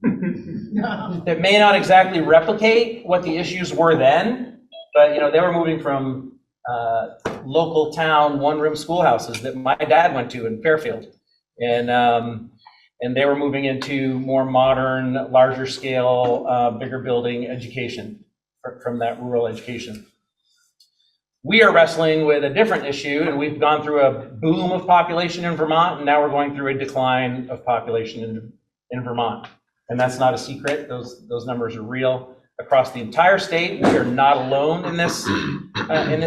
that may not exactly replicate what the issues were then, but they were moving from local town one-room schoolhouses that my dad went to in Fairfield, and they were moving into more modern, larger scale, bigger building education from that rural education. We are wrestling with a different issue, and we've gone through a boom of population in Vermont, and now we're going through a decline of population in Vermont. And that's not a secret. Those numbers are real across the entire state. We are not alone in this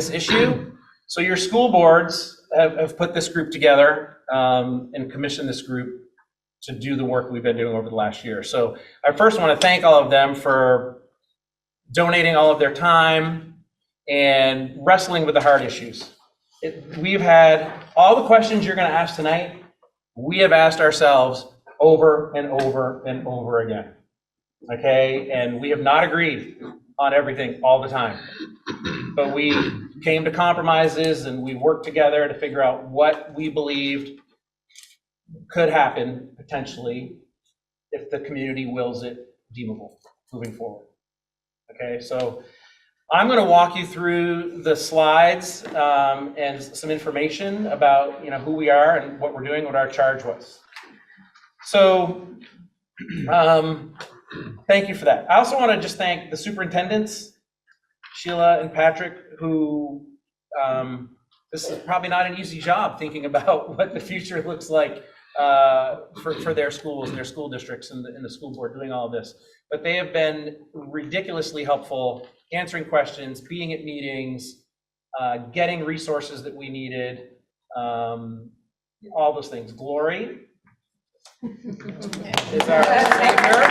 issue. So your school boards have put this group together and commissioned this group to do the work we've been doing over the last year. So I first want to thank all of them for donating all of their time and wrestling with the hard issues. We've had all the questions you're going to ask tonight, we have asked ourselves over and over and over again, okay? And we have not agreed on everything all the time, but we came to compromises and we worked together to figure out what we believed could happen potentially if the community wills it deemable moving forward, okay? So I'm going to walk you through the slides and some information about who we are and what we're doing, what our charge was. So thank you for that. I also want to just thank the superintendents, Sheila and Patrick, who this is probably not an easy job thinking about what the future looks like for their schools and their school districts and the school board doing all of this. But they have been ridiculously helpful, answering questions, being at meetings, getting resources that we needed, all those things. Glory is our savior.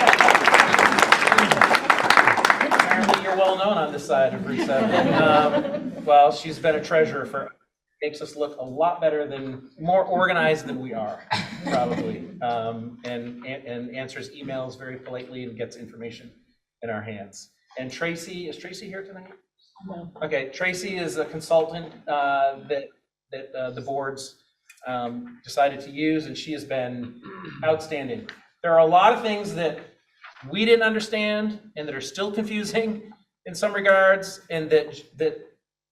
Apparently you're well known on this side of Route 7. Well, she's been a treasurer makes us look a lot better more organized than we are, probably, and answers emails very politely and gets information in our hands. And Tracy, is Tracy here tonight? No. Okay, Tracy is a consultant that the boards decided to use, and she has been outstanding. There are a lot of things that we didn't understand and that are still confusing in some regards, and that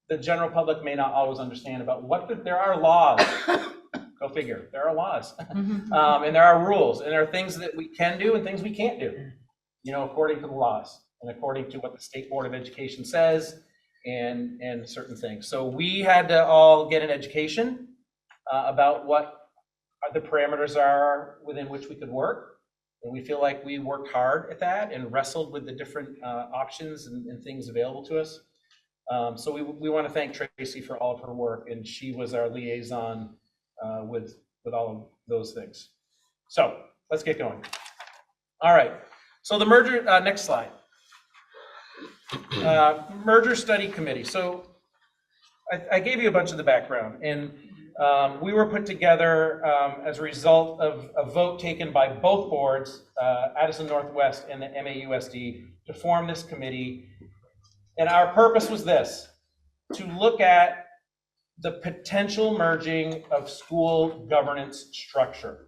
the general public may not always understand about there are laws. Go figure. There are laws, and there are rules, and there are things that we can do and things we can't do, according to the laws and according to what the State Board of Education says, and certain things. So we had to all get an education about what the parameters are within which we could work, and we feel like we worked hard at that and wrestled with the different options and things available to us. So we want to thank Tracy for all of her work, and she was our liaison with all of those things. So let's get going. All right. So the merger. Next slide. Merger Study Committee. So I gave you a bunch of the background, and we were put together as a result of a vote taken by both boards, Addison Northwest and the MAUSD, to form this committee. And our purpose was this: to look at the potential merging of school governance structure.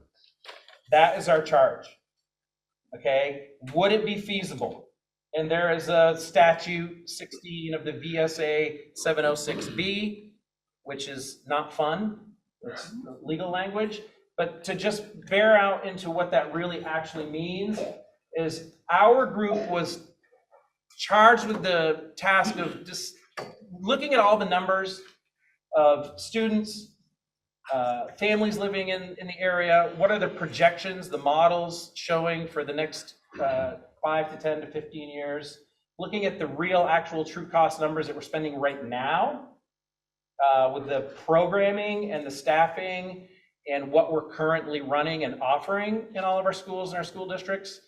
That is our charge. Okay, would it be feasible? And there is a statute 16 of the VSA 706B, which is not fun. It's legal language, but to just bear out into what that really actually means is our group was charged with the task of just looking at all the numbers of students, families living in the area. What are the projections, the models showing for the next 5 to 10 to 15 years? Looking at the real, actual, true cost numbers that we're spending right now with the programming and the staffing and what we're currently running and offering in all of our schools and our school districts,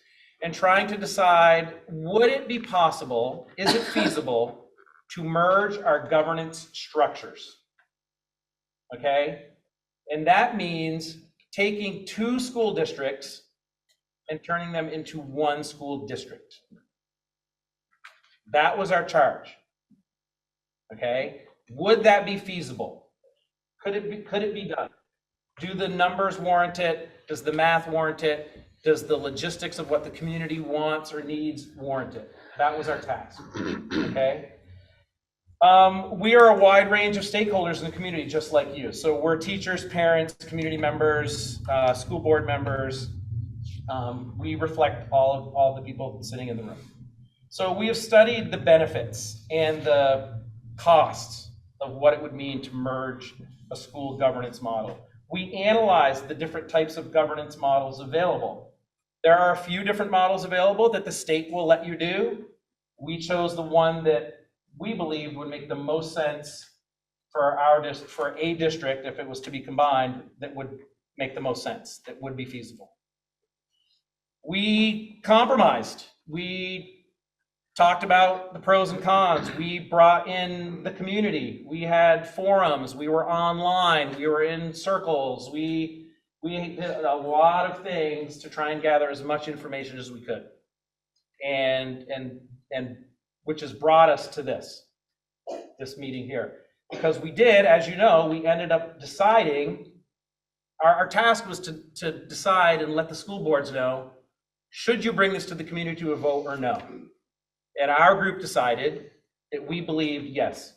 and trying to decide, would it be possible, is it feasible to merge our governance structures? Okay, and that means taking 2 school districts and turning them into 1 school district. That was our charge. Okay, would that be feasible? Could it be done? Do the numbers warrant it? Does the math warrant it? Does the logistics of what the community wants or needs warrant it? That was our task, okay? We are a wide range of stakeholders in the community, just like you. So we're teachers, parents, community members, school board members. We reflect all the people sitting in the room. So we have studied the benefits and the costs of what it would mean to merge a school governance model. We analyzed the different types of governance models available. There are a few different models available that the state will let you do. We chose the one that we believed would make the most sense for a district, if it was to be combined, that would make the most sense, that would be feasible. We compromised. We talked about the pros and cons. We brought in the community. We had forums. We were online. We were in circles. We did a lot of things to try and gather as much information as we could, and which has brought us to this meeting here. Because we did, as you know, we ended up deciding, our task was to decide and let the school boards know, should you bring this to the community to a vote or no? And our group decided that we believed, yes,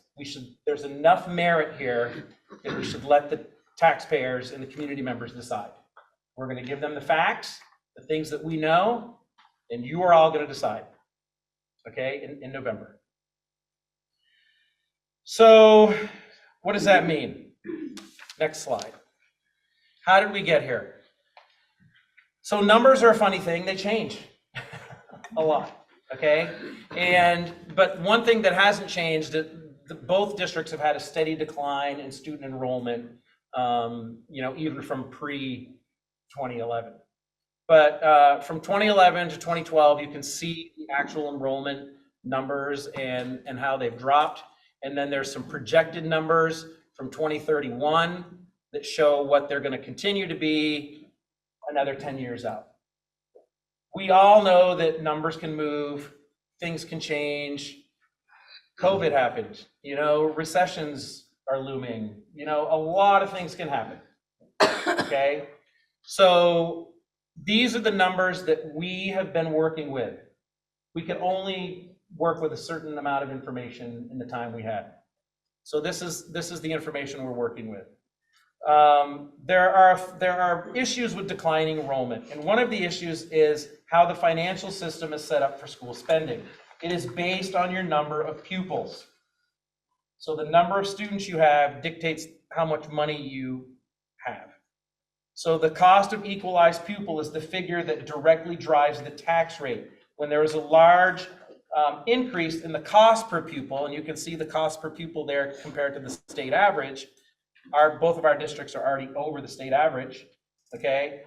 there's enough merit here that we should let the taxpayers and the community members decide. We're going to give them the facts, the things that we know, and you are all going to decide, okay, in November. So what does that mean? Next slide. How did we get here? So numbers are a funny thing. They change a lot, okay? But one thing that hasn't changed, both districts have had a steady decline in student enrollment, even from pre-2011. But from 2011 to 2012, you can see the actual enrollment numbers and how they've dropped. And then there's some projected numbers from 2031 that show what they're going to continue to be another 10 years out. We all know that numbers can move, things can change. COVID happened, recessions are looming, a lot of things can happen, okay? So these are the numbers that we have been working with. We can only work with a certain amount of information in the time we had. So this is the information we're working with. There are issues with declining enrollment, and one of the issues is how the financial system is set up for school spending. It is based on your number of pupils. So the number of students you have dictates how much money you have. So the cost of equalized pupil is the figure that directly drives the tax rate. When there is a large increase in the cost per pupil, and you can see the cost per pupil there compared to the state average, both of our districts are already over the state average, okay?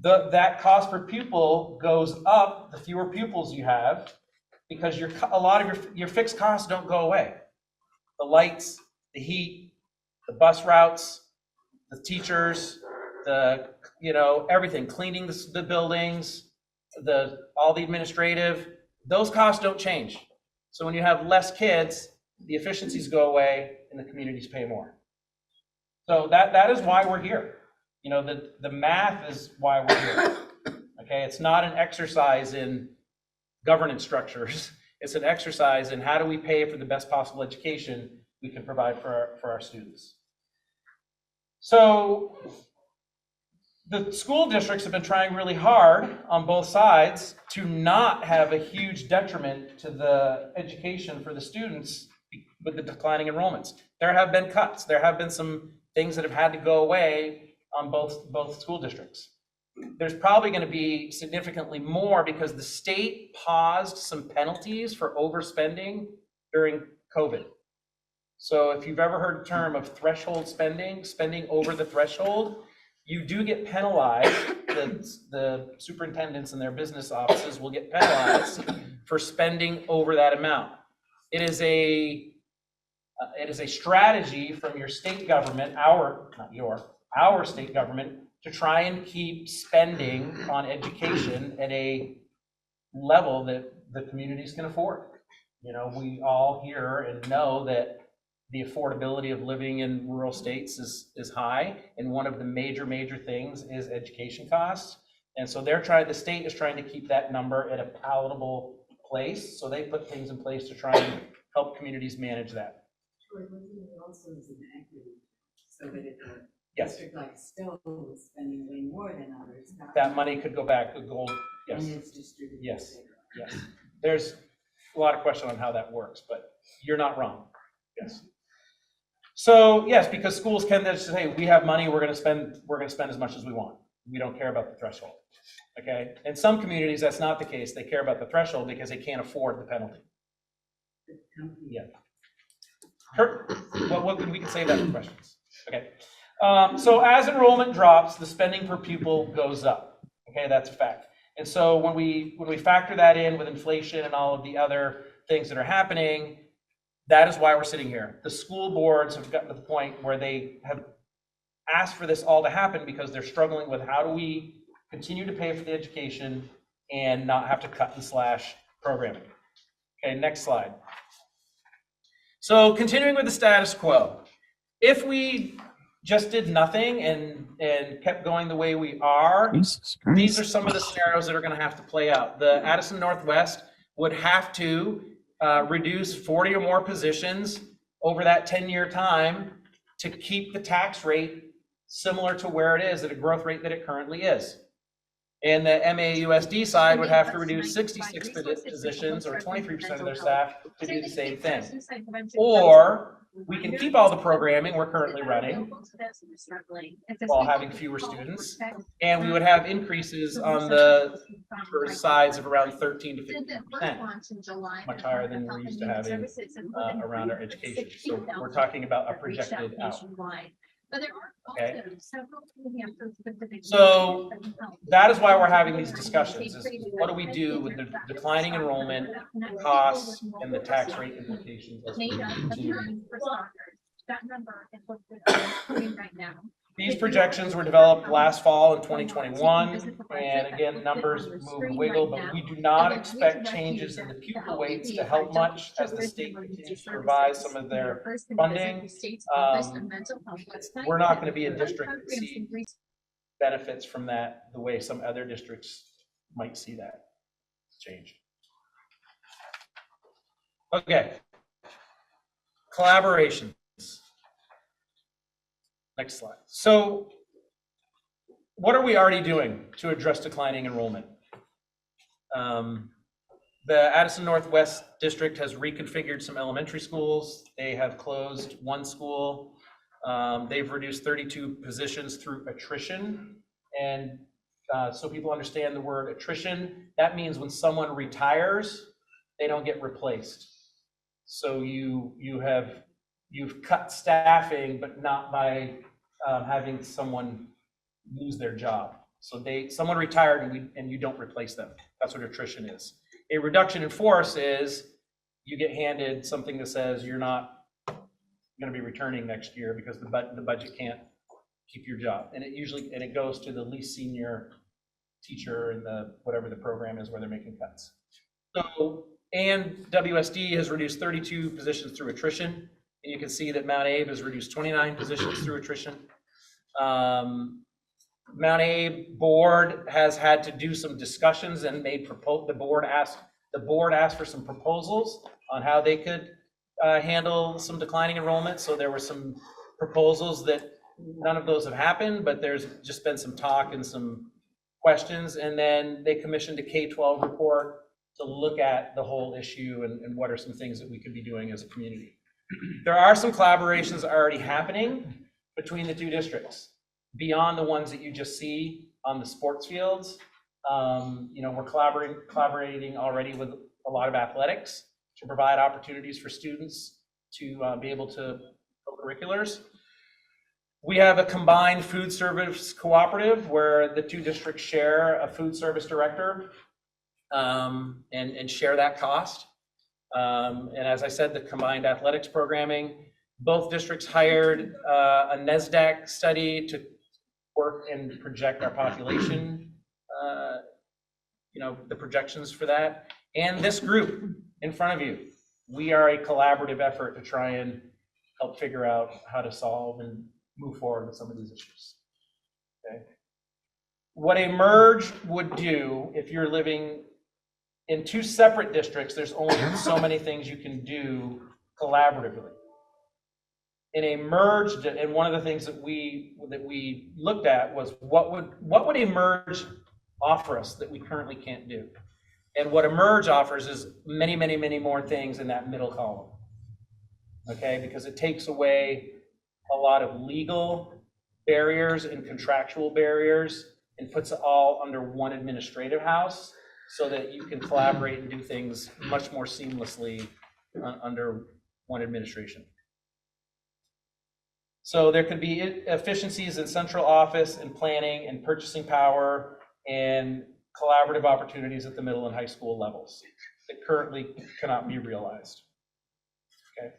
That cost per pupil goes up the fewer pupils you have, because a lot of your fixed costs don't go away. The lights, the heat, the bus routes, the teachers, everything, cleaning the buildings, all the administrative, those costs don't change. So when you have less kids, the efficiencies go away and the communities pay more. So that is why we're here. The math is why we're here. Okay, it's not an exercise in governance structures. It's an exercise in how do we pay for the best possible education we can provide for our students. So the school districts have been trying really hard on both sides to not have a huge detriment to the education for the students with the declining enrollments. There have been cuts. There have been some things that have had to go away on both school districts. There's probably going to be significantly more because the state paused some penalties for overspending during COVID. So if you've ever heard the term of threshold spending over the threshold, you do get penalized. The superintendents and their business offices will get penalized for spending over that amount. It is a strategy from your state government, our state government, to try and keep spending on education at a level that the communities can afford. We all hear and know that the affordability of living in rural states is high, and one of the major things is education costs. And so the state is trying to keep that number at a palatable place. So they put things in place to try and help communities manage that. Also is an equity, so that if a Yes. district like Stowe is spending way more than others, That money could go back to gold. Yes. and it's distributed. Yes. Yes. There's a lot of question on how that works, but you're not wrong. Yes. So yes, because schools can just say, we have money, we're going to spend as much as we want. We don't care about the threshold. Okay. In some communities, that's not the case. They care about the threshold because they can't afford the penalty. Yeah. Kurt, we can save that for questions. Okay. So as enrollment drops, the spending per pupil goes up. Okay, that's a fact. And so when we factor that in with inflation and all of the other things that are happening, that is why we're sitting here. The school boards have gotten to the point where they have asked for this all to happen because they're struggling with how do we continue to pay for the education and not have to cut and slash programming. Okay, next slide. So continuing with the status quo, if we just did nothing and kept going the way we are, these are some of the scenarios that are going to have to play out. The Addison Northwest would have to reduce 40 or more positions over that 10-year time to keep the tax rate similar to where it is at a growth rate that it currently is. And the MAUSD side would have to reduce 66 positions or 23% of their staff to do the same thing. Or we can keep all the programming we're currently running while having fewer students, and we would have increases on the sides of around 13 to 15%, much higher than we're used to having around our education. So we're talking about a projected out. Okay. So that is why we're having these discussions, is what do we do with the declining enrollment costs and the tax rate implications as we continue. These projections were developed last fall in 2021, and again, numbers move and wiggle, but we do not expect changes in the pupil weights to help much as the state continues to revise some of their funding. We're not going to be a district that sees benefits from that the way some other districts might see that change. Okay, collaborations. Next slide. So what are we already doing to address declining enrollment? The Addison Northwest District has reconfigured some elementary schools. They have closed one school. They've reduced 32 positions through attrition. And so people understand the word attrition, that means when someone retires, they don't get replaced. So you've cut staffing, but not by having someone lose their job. So someone retired and you don't replace them. That's what attrition is. A reduction in force is you get handed something that says you're not going to be returning next year because the budget can't keep your job. And it goes to the least senior teacher in whatever the program is where they're making cuts. So ANWSD has reduced 32 positions through attrition. And you can see that Mount Abe has reduced 29 positions through attrition. Mount Abe board has had to do some discussions and the board asked for some proposals on how they could handle some declining enrollment. So there were some proposals that none of those have happened, but there's just been some talk and some questions. And then they commissioned a K-12 report to look at the whole issue and what are some things that we could be doing as a community. There are some collaborations already happening between the two districts beyond the ones that you just see on the sports fields. We're collaborating already with a lot of athletics to provide opportunities for students to be able to co-curriculars. We have a combined food service cooperative where the two districts share a food service director and share that cost. And as I said, the combined athletics programming, both districts hired a NASDAQ study to work and project our population, the projections for that. And this group in front of you, we are a collaborative effort to try and help figure out how to solve and move forward with some of these issues. Okay. What a merge would do, if you're living in two separate districts, there's only so many things you can do collaboratively. In a merge, and one of the things that we looked at was what would a merge offer us that we currently can't do? And what a merge offers is many, many, many more things in that middle column. Okay, because it takes away a lot of legal barriers and contractual barriers and puts it all under one administrative house so that you can collaborate and do things much more seamlessly under one administration. So there could be efficiencies in central office and planning and purchasing power and collaborative opportunities at the middle and high school levels that currently cannot be realized. Okay.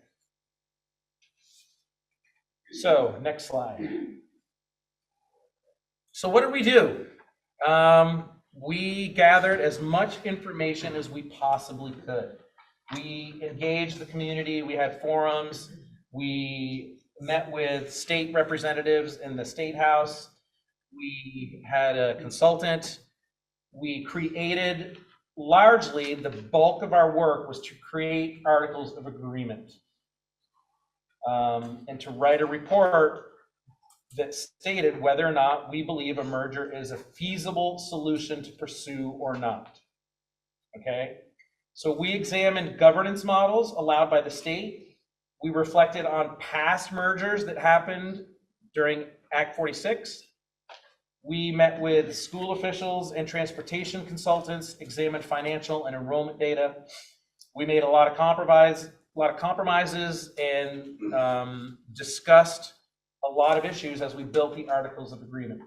So next slide. So what did we do? We gathered as much information as we possibly could. We engaged the community, we had forums, we met with state representatives in the State House, we had a consultant, we created, largely the bulk of our work was to create articles of agreement and to write a report that stated whether or not we believe a merger is a feasible solution to pursue or not. Okay, so we examined governance models allowed by the state. We reflected on past mergers that happened during Act 46. We met with school officials and transportation consultants, examined financial and enrollment data. We made a lot of compromises and discussed a lot of issues as we built the Articles of Agreement.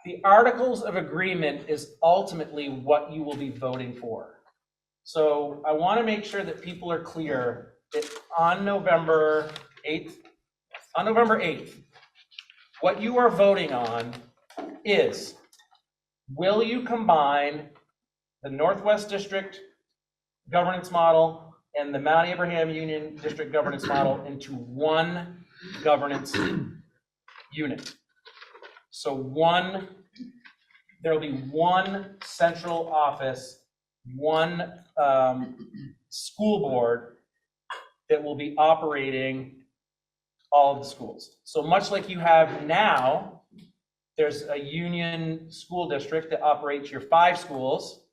The Articles of Agreement is ultimately what you will be voting for. So I want to make sure that people are clear that on November 8th, what you are voting on is, will you combine the Northwest District governance model and the Mount Abraham Union District governance model into one governance unit? So there'll be one central office, one school board that will be operating all of the schools. So much like you have now, there's a union school district that operates your 5 schools.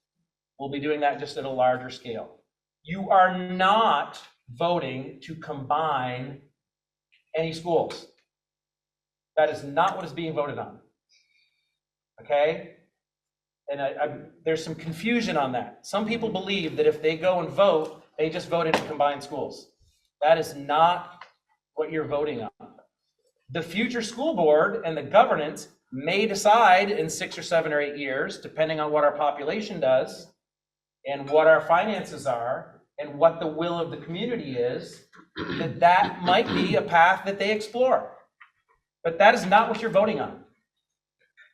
We'll be doing that just at a larger scale. You are not voting to combine any schools. That is not what is being voted on. Okay? And there's some confusion on that. Some people believe that if they go and vote, they just voted to combine schools. That is not what you're voting on. The future school board and the governance may decide in 6 or 7 or 8 years, depending on what our population does and what our finances are and what the will of the community is, that might be a path that they explore. But that is not what you're voting on.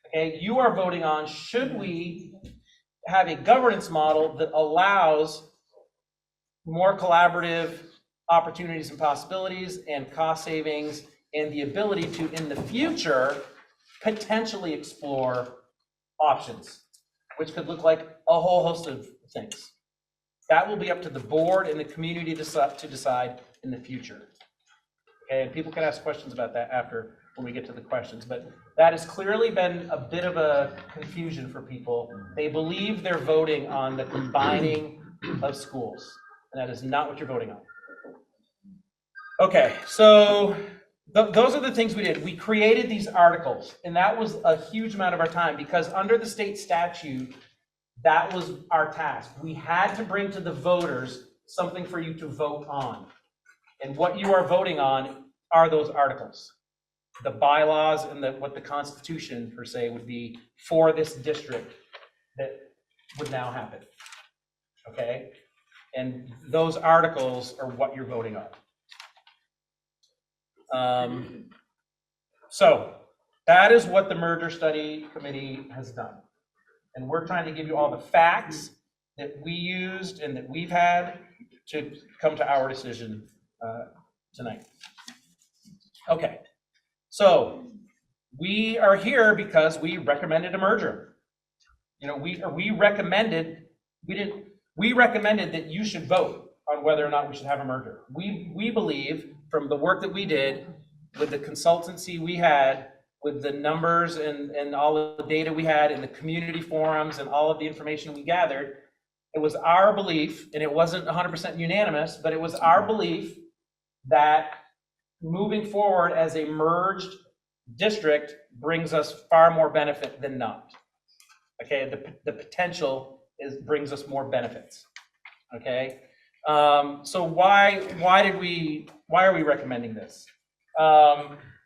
Okay, you are voting on, should we have a governance model that allows more collaborative opportunities and possibilities and cost savings and the ability to, in the future, potentially explore options, which could look like a whole host of things. That will be up to the board and the community to decide in the future. Okay, and people can ask questions about that after when we get to the questions, but that has clearly been a bit of a confusion for people. They believe they're voting on the combining of schools, and that is not what you're voting on. Okay, so those are the things we did. We created these articles, and that was a huge amount of our time because under the state statute, that was our task. We had to bring to the voters something for you to vote on. And what you are voting on are those articles. The bylaws and what the Constitution, per se, would be for this district that would now happen. Okay? And those articles are what you're voting on. So that is what the Merger Study Committee has done. And we're trying to give you all the facts that we used and that we've had to come to our decision tonight. Okay, so We are here because we recommended a merger. You know, we recommended that you should vote on whether or not we should have a merger. We believe from the work that we did with the consultancy we had, with the numbers and all of the data we had in the community forums and all of the information we gathered, it was our belief, and it wasn't 100% unanimous, but it was our belief that moving forward as a merged district brings us far more benefit than not. Okay, the potential brings us more benefits. Okay, so why are we recommending this?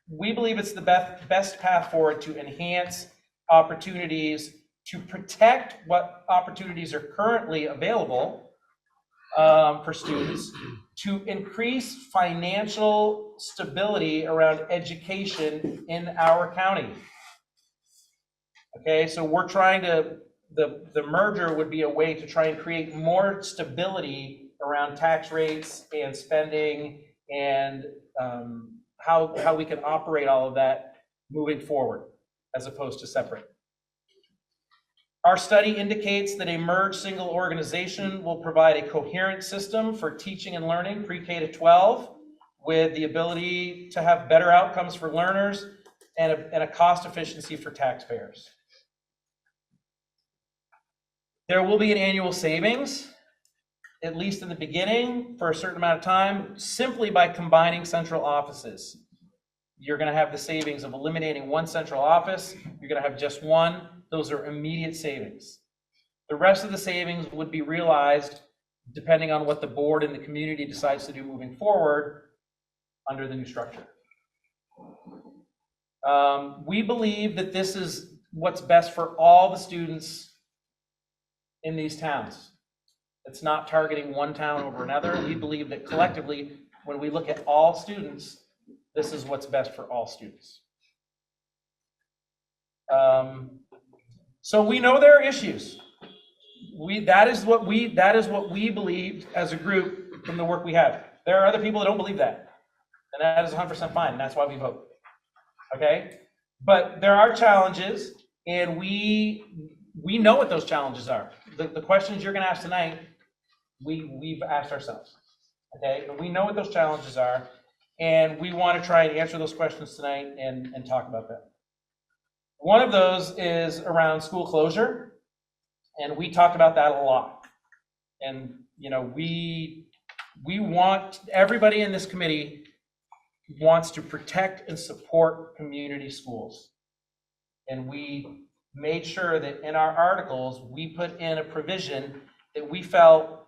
We believe it's the best path forward to enhance opportunities, to protect what opportunities are currently available for students, to increase financial stability around education in our county. Okay, so we're trying to, the merger would be a way to try and create more stability around tax rates and spending and how we can operate all of that moving forward as opposed to separate. Our study indicates that a merged single organization will provide a coherent system for teaching and learning pre-K to 12 with the ability to have better outcomes for learners and a cost efficiency for taxpayers. There will be an annual savings, at least in the beginning, for a certain amount of time, simply by combining central offices. You're going to have the savings of eliminating one central office. You're going to have just one. Those are immediate savings. The rest of the savings would be realized depending on what the board and the community decides to do moving forward under the new structure. We believe that this is what's best for all the students in these towns. It's not targeting one town over another. We believe that collectively, when we look at all students, this is what's best for all students. So we know there are issues. That is what we believed as a group from the work we have. There are other people that don't believe that, and that is 100% fine, and that's why we vote. Okay, but there are challenges, and we know what those challenges are. The questions you're going to ask tonight, we've asked ourselves. Okay, and we know what those challenges are, and we want to try and answer those questions tonight and talk about them. One of those is around school closure, and we talked about that a lot. And you know, we want, everybody in this committee wants to protect and support community schools. And we made sure that in our articles, we put in a provision that we felt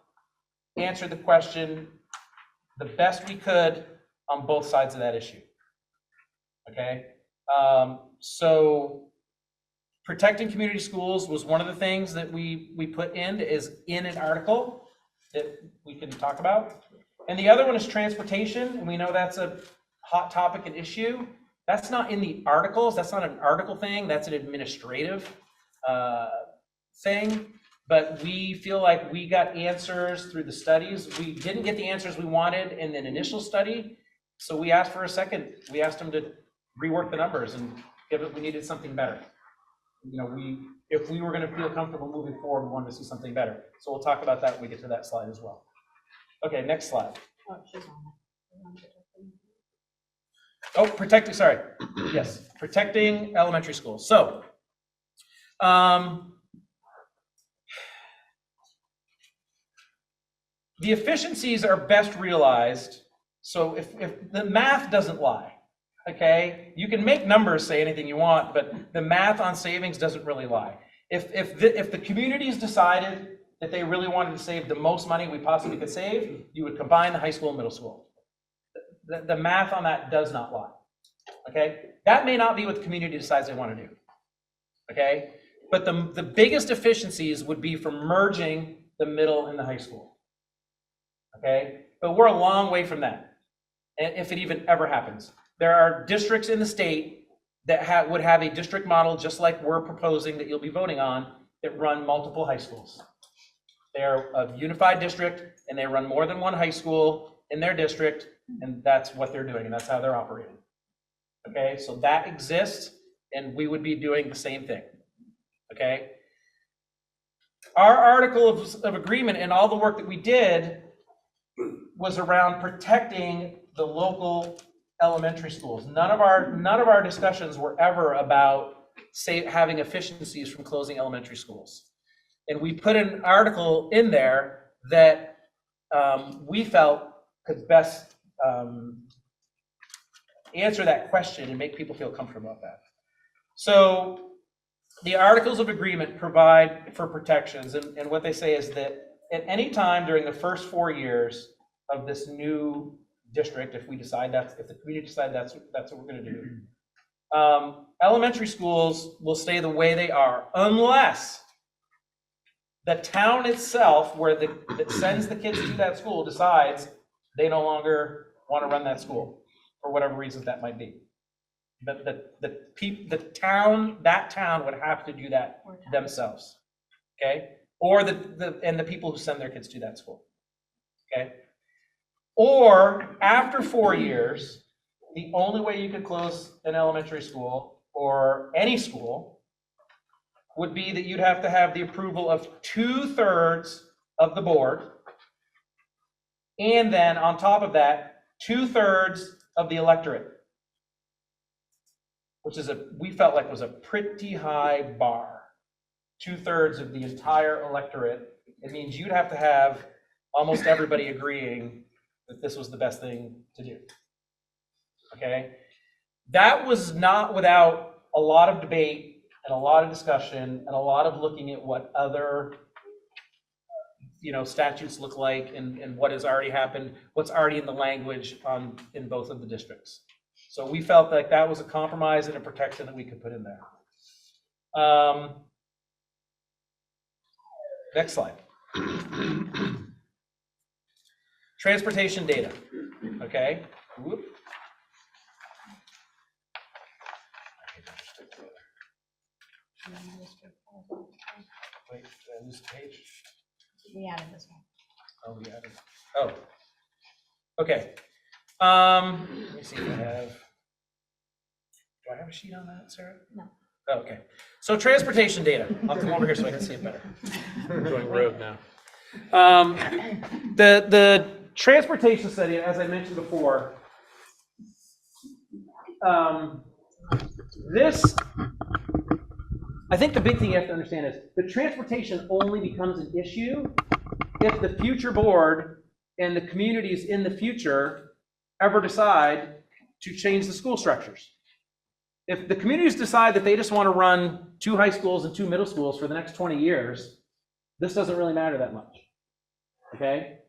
answered the question the best we could on both sides of that issue. Okay, so protecting community schools was one of the things that we put in an article that we can talk about. And the other one is transportation, and we know that's a hot topic and issue. That's not in the articles, that's not an article thing, that's an administrative thing. But we feel like we got answers through the studies. We didn't get the answers we wanted in an initial study, so we asked for a second. We asked them to rework the numbers and give it, we needed something better. You know, if we were going to feel comfortable moving forward, we wanted to see something better. So we'll talk about that when we get to that slide as well. Okay, next slide. Oh, protecting, sorry. Yes, protecting elementary schools. So, the efficiencies are best realized. So if the math doesn't lie, okay, you can make numbers say anything you want, but the math on savings doesn't really lie. If the communities decided that they really wanted to save the most money we possibly could save, you would combine the high school and middle school. The math on that does not lie. Okay, that may not be what the community decides they want to do. Okay, but the biggest efficiencies would be from merging the middle and the high school. Okay, but we're a long way from that, if it even ever happens. There are districts in the state that would have a district model just like we're proposing that you'll be voting on, that run multiple high schools. They're a unified district and they run more than one high school in their district, and that's what they're doing and that's how they're operating. Okay, so that exists, and we would be doing the same thing, okay? Our article of agreement and all the work that we did was around protecting the local elementary schools. None of our discussions were ever about having efficiencies from closing elementary schools. And we put an article in there that we felt could best answer that question and make people feel comfortable about that. So the articles of agreement provide for protections, and what they say is that at any time during the first 4 years of this new district, if the community decide that's what we're going to do, elementary schools will stay the way they are unless the town itself, that sends the kids to that school, decides they no longer want to run that school for whatever reasons that might be. That town would have to do that themselves, okay? Or the people who send their kids to that school, okay? Or after 4 years, the only way you could close an elementary school or any school would be that you'd have to have the approval of 2/3 of the board. And then on top of that, 2/3 of the electorate, which we felt like was a pretty high bar. 2/3 of the entire electorate. It means you'd have to have almost everybody agreeing that this was the best thing to do. Okay? That was not without a lot of debate and a lot of discussion and a lot of looking at what other statutes look like and what has already happened, what's already in the language in both of the districts. So we felt like that was a compromise and a protection that we could put in there. Next slide. Transportation data, okay? Whoop. Wait, did I lose the page? We added this one. Oh, we added. Oh, okay. Let me see if I have. Do I have a sheet on that, Sarah? No. Oh, okay. So transportation data. I'll come over here so I can see it better. We're going road now. The transportation study, as I mentioned before, I think the big thing you have to understand is the transportation only becomes an issue if the future board and the communities in the future ever decide to change the school structures. If the communities decide that they just want to run 2 high schools and 2 middle schools for the next 20 years, this doesn't really matter that much, okay?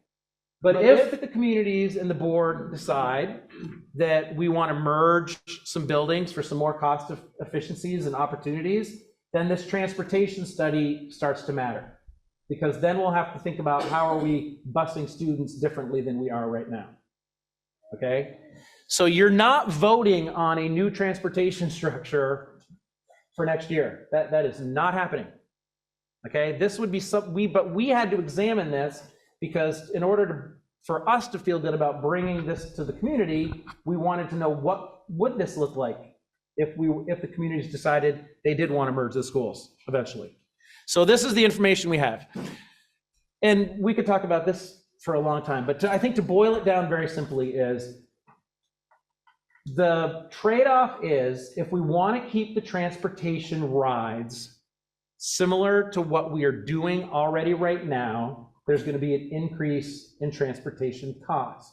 But if the communities and the board decide that we want to merge some buildings for some more cost efficiencies and opportunities, then this transportation study starts to matter. Because then we'll have to think about how are we busing students differently than we are right now, okay? So you're not voting on a new transportation structure for next year. That is not happening, okay? This would be but we had to examine this because in order for us to feel good about bringing this to the community, we wanted to know what would this look like if the communities decided they did want to merge the schools eventually. So this is the information we have. And we could talk about this for a long time, but I think to boil it down very simply is the trade-off is if we want to keep the transportation rides similar to what we are doing already right now, there's going to be an increase in transportation cost.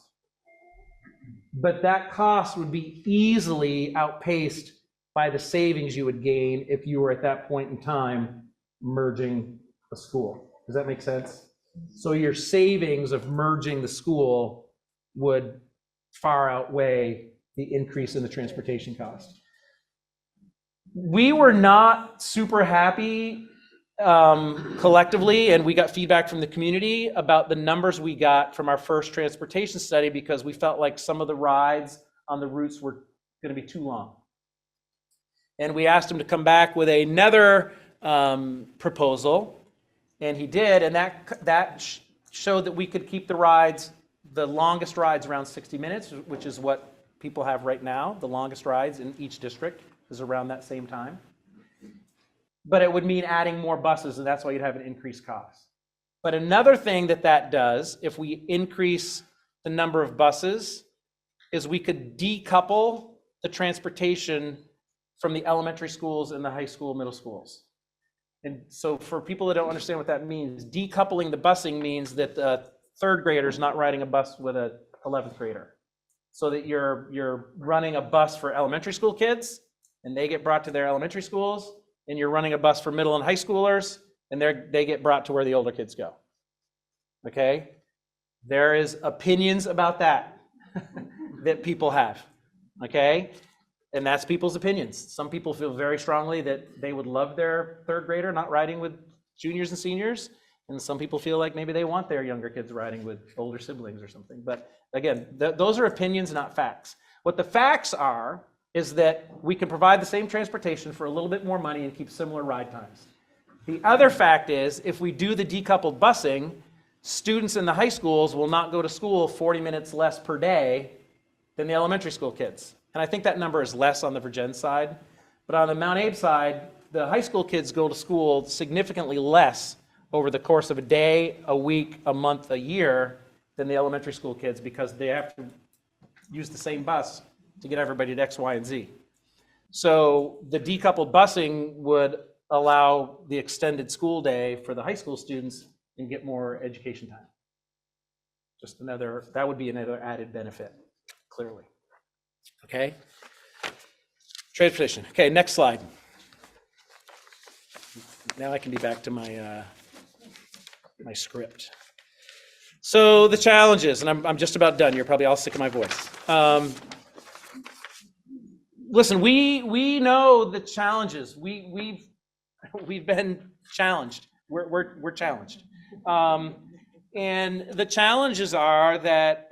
But that cost would be easily outpaced by the savings you would gain if you were at that point in time merging a school. Does that make sense? So your savings of merging the school would far outweigh the increase in the transportation cost. We were not super happy collectively, and we got feedback from the community about the numbers we got from our first transportation study because we felt like some of the rides on the routes were going to be too long. And we asked him to come back with another proposal, and he did, and that showed that we could keep the longest rides around 60 minutes, which is what people have right now, the longest rides in each district. is around that same time. But it would mean adding more buses, and that's why you'd have an increased cost. But another thing that does, if we increase the number of buses, is we could decouple the transportation from the elementary schools and the high school, middle schools. And so for people that don't understand what that means, decoupling the busing means that the third grader's not riding a bus with a 11th grader. So that you're running a bus for elementary school kids, and they get brought to their elementary schools, and you're running a bus for middle and high schoolers, and they get brought to where the older kids go. Okay? There is opinions about that that people have. Okay? And that's people's opinions. Some people feel very strongly that they would love their third grader not riding with juniors and seniors. And some people feel like maybe they want their younger kids riding with older siblings or something. But again, those are opinions, not facts. What the facts are is that we can provide the same transportation for a little bit more money and keep similar ride times. The other fact is, if we do the decoupled busing, students in the high schools will not go to school 40 minutes less per day than the elementary school kids. And I think that number is less on the Virgin side. But on the Mount Abe side, the high school kids go to school significantly less over the course of a day, a week, a month, a year than the elementary school kids, because they have to use the same bus to get everybody to X, Y, and Z. So the decoupled busing would allow the extended school day for the high school students and get more education time. Just that would be another added benefit, clearly. Okay? Transportation. Okay, next slide. Now I can be back to my my script. So the challenges, and I'm just about done. You're probably all sick of my voice. Listen, we know the challenges. We've been challenged. We're challenged, and the challenges are that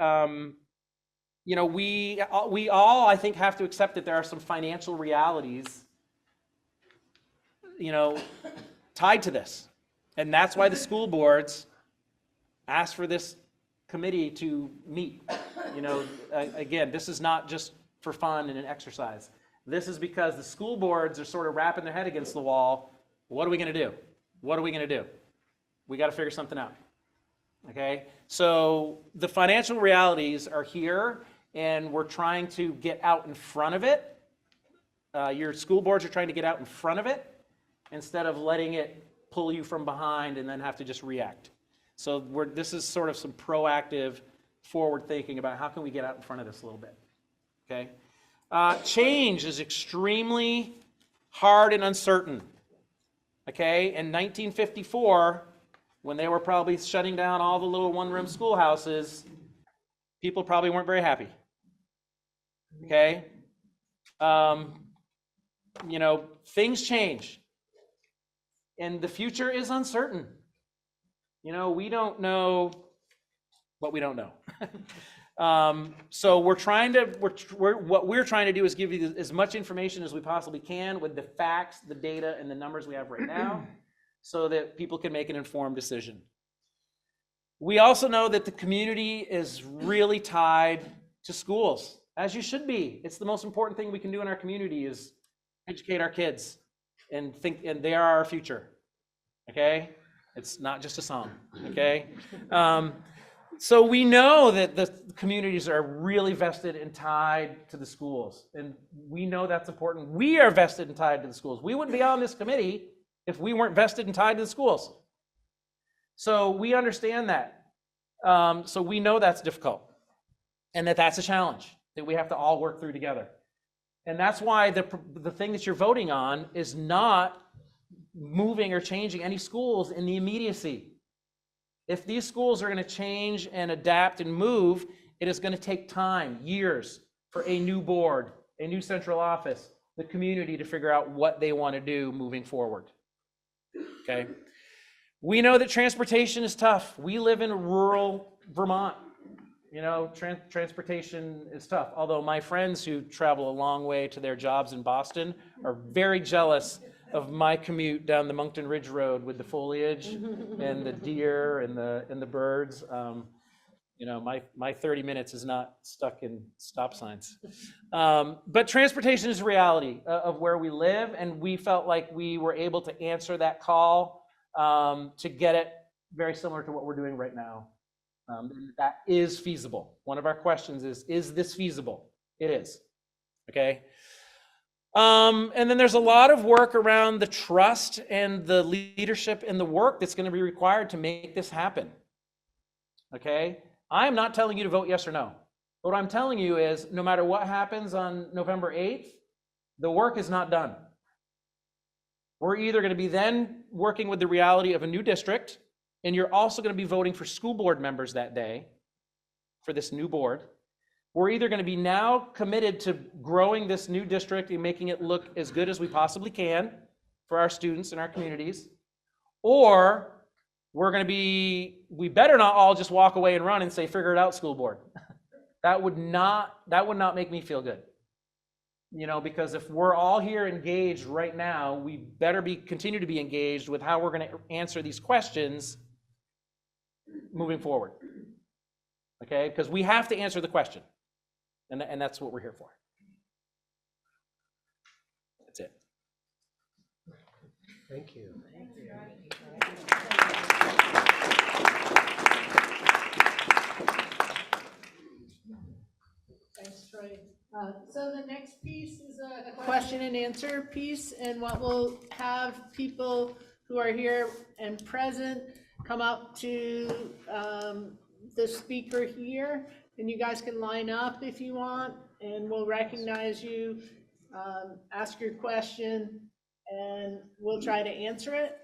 we all, I think, have to accept that there are some financial realities, tied to this. And that's why the school boards asked for this committee to meet. Again, this is not just for fun and an exercise. This is because the school boards are sort of wrapping their head against the wall. What are we going to do? What are we going to do? We got to figure something out. Okay? So the financial realities are here, and we're trying to get out in front of it. Your school boards are trying to get out in front of it instead of letting it pull you from behind and then have to just react. So this is sort of some proactive forward thinking about how can we get out in front of this a little bit. Okay? Change is extremely hard and uncertain. Okay? In 1954, when they were probably shutting down all the little one-room schoolhouses, people probably weren't very happy. Okay? Things change. And the future is uncertain. We don't know what we don't know. So what we're trying to do is give you as much information as we possibly can with the facts, the data, and the numbers we have right now, so that people can make an informed decision. We also know that the community is really tied to schools, as you should be. It's the most important thing we can do in our community is educate our kids and they are our future. Okay? It's not just a song. Okay? So we know that the communities are really vested and tied to the schools, and we know that's important. We are vested and tied to the schools. We wouldn't be on this committee if we weren't vested and tied to the schools. So we understand that. So we know that's difficult, and that's a challenge that we have to all work through together. And that's why the thing that you're voting on is not moving or changing any schools in the immediacy. If these schools are going to change and adapt and move, it is going to take time, years, for a new board, a new central office, the community to figure out what they want to do moving forward. Okay? We know that transportation is tough. We live in rural Vermont. Transportation is tough. Although my friends who travel a long way to their jobs in Boston are very jealous of my commute down the Moncton Ridge Road with the foliage and the deer and the birds. You know, my 30 minutes is not stuck in stop signs. But transportation is a reality of where we live, and we felt like we were able to answer that call to get it very similar to what we're doing right now. That is feasible. One of our questions is this feasible? It is, okay? And then there's a lot of work around the trust and the leadership and the work that's going to be required to make this happen, okay? I am not telling you to vote yes or no. What I'm telling you is no matter what happens on November 8th, the work is not done. We're either going to be then working with the reality of a new district, and you're also going to be voting for school board members that day for this new board. We're either going to be now committed to growing this new district and making it look as good as we possibly can for our students and our communities, or we're going to be, we better not all just walk away and run and say, figure it out, school board. That would not make me feel good. You know, because if we're all here engaged right now, we better continue to be engaged with how we're going to answer these questions moving forward. Okay, because we have to answer the question. And that's what we're here for. That's it. Thank you. Thanks, Troy. So the next piece is a question and answer piece, and what we'll have people who are here and present come up to the speaker here, and you guys can line up if you want, and we'll recognize you, ask your question, and we'll try to answer it.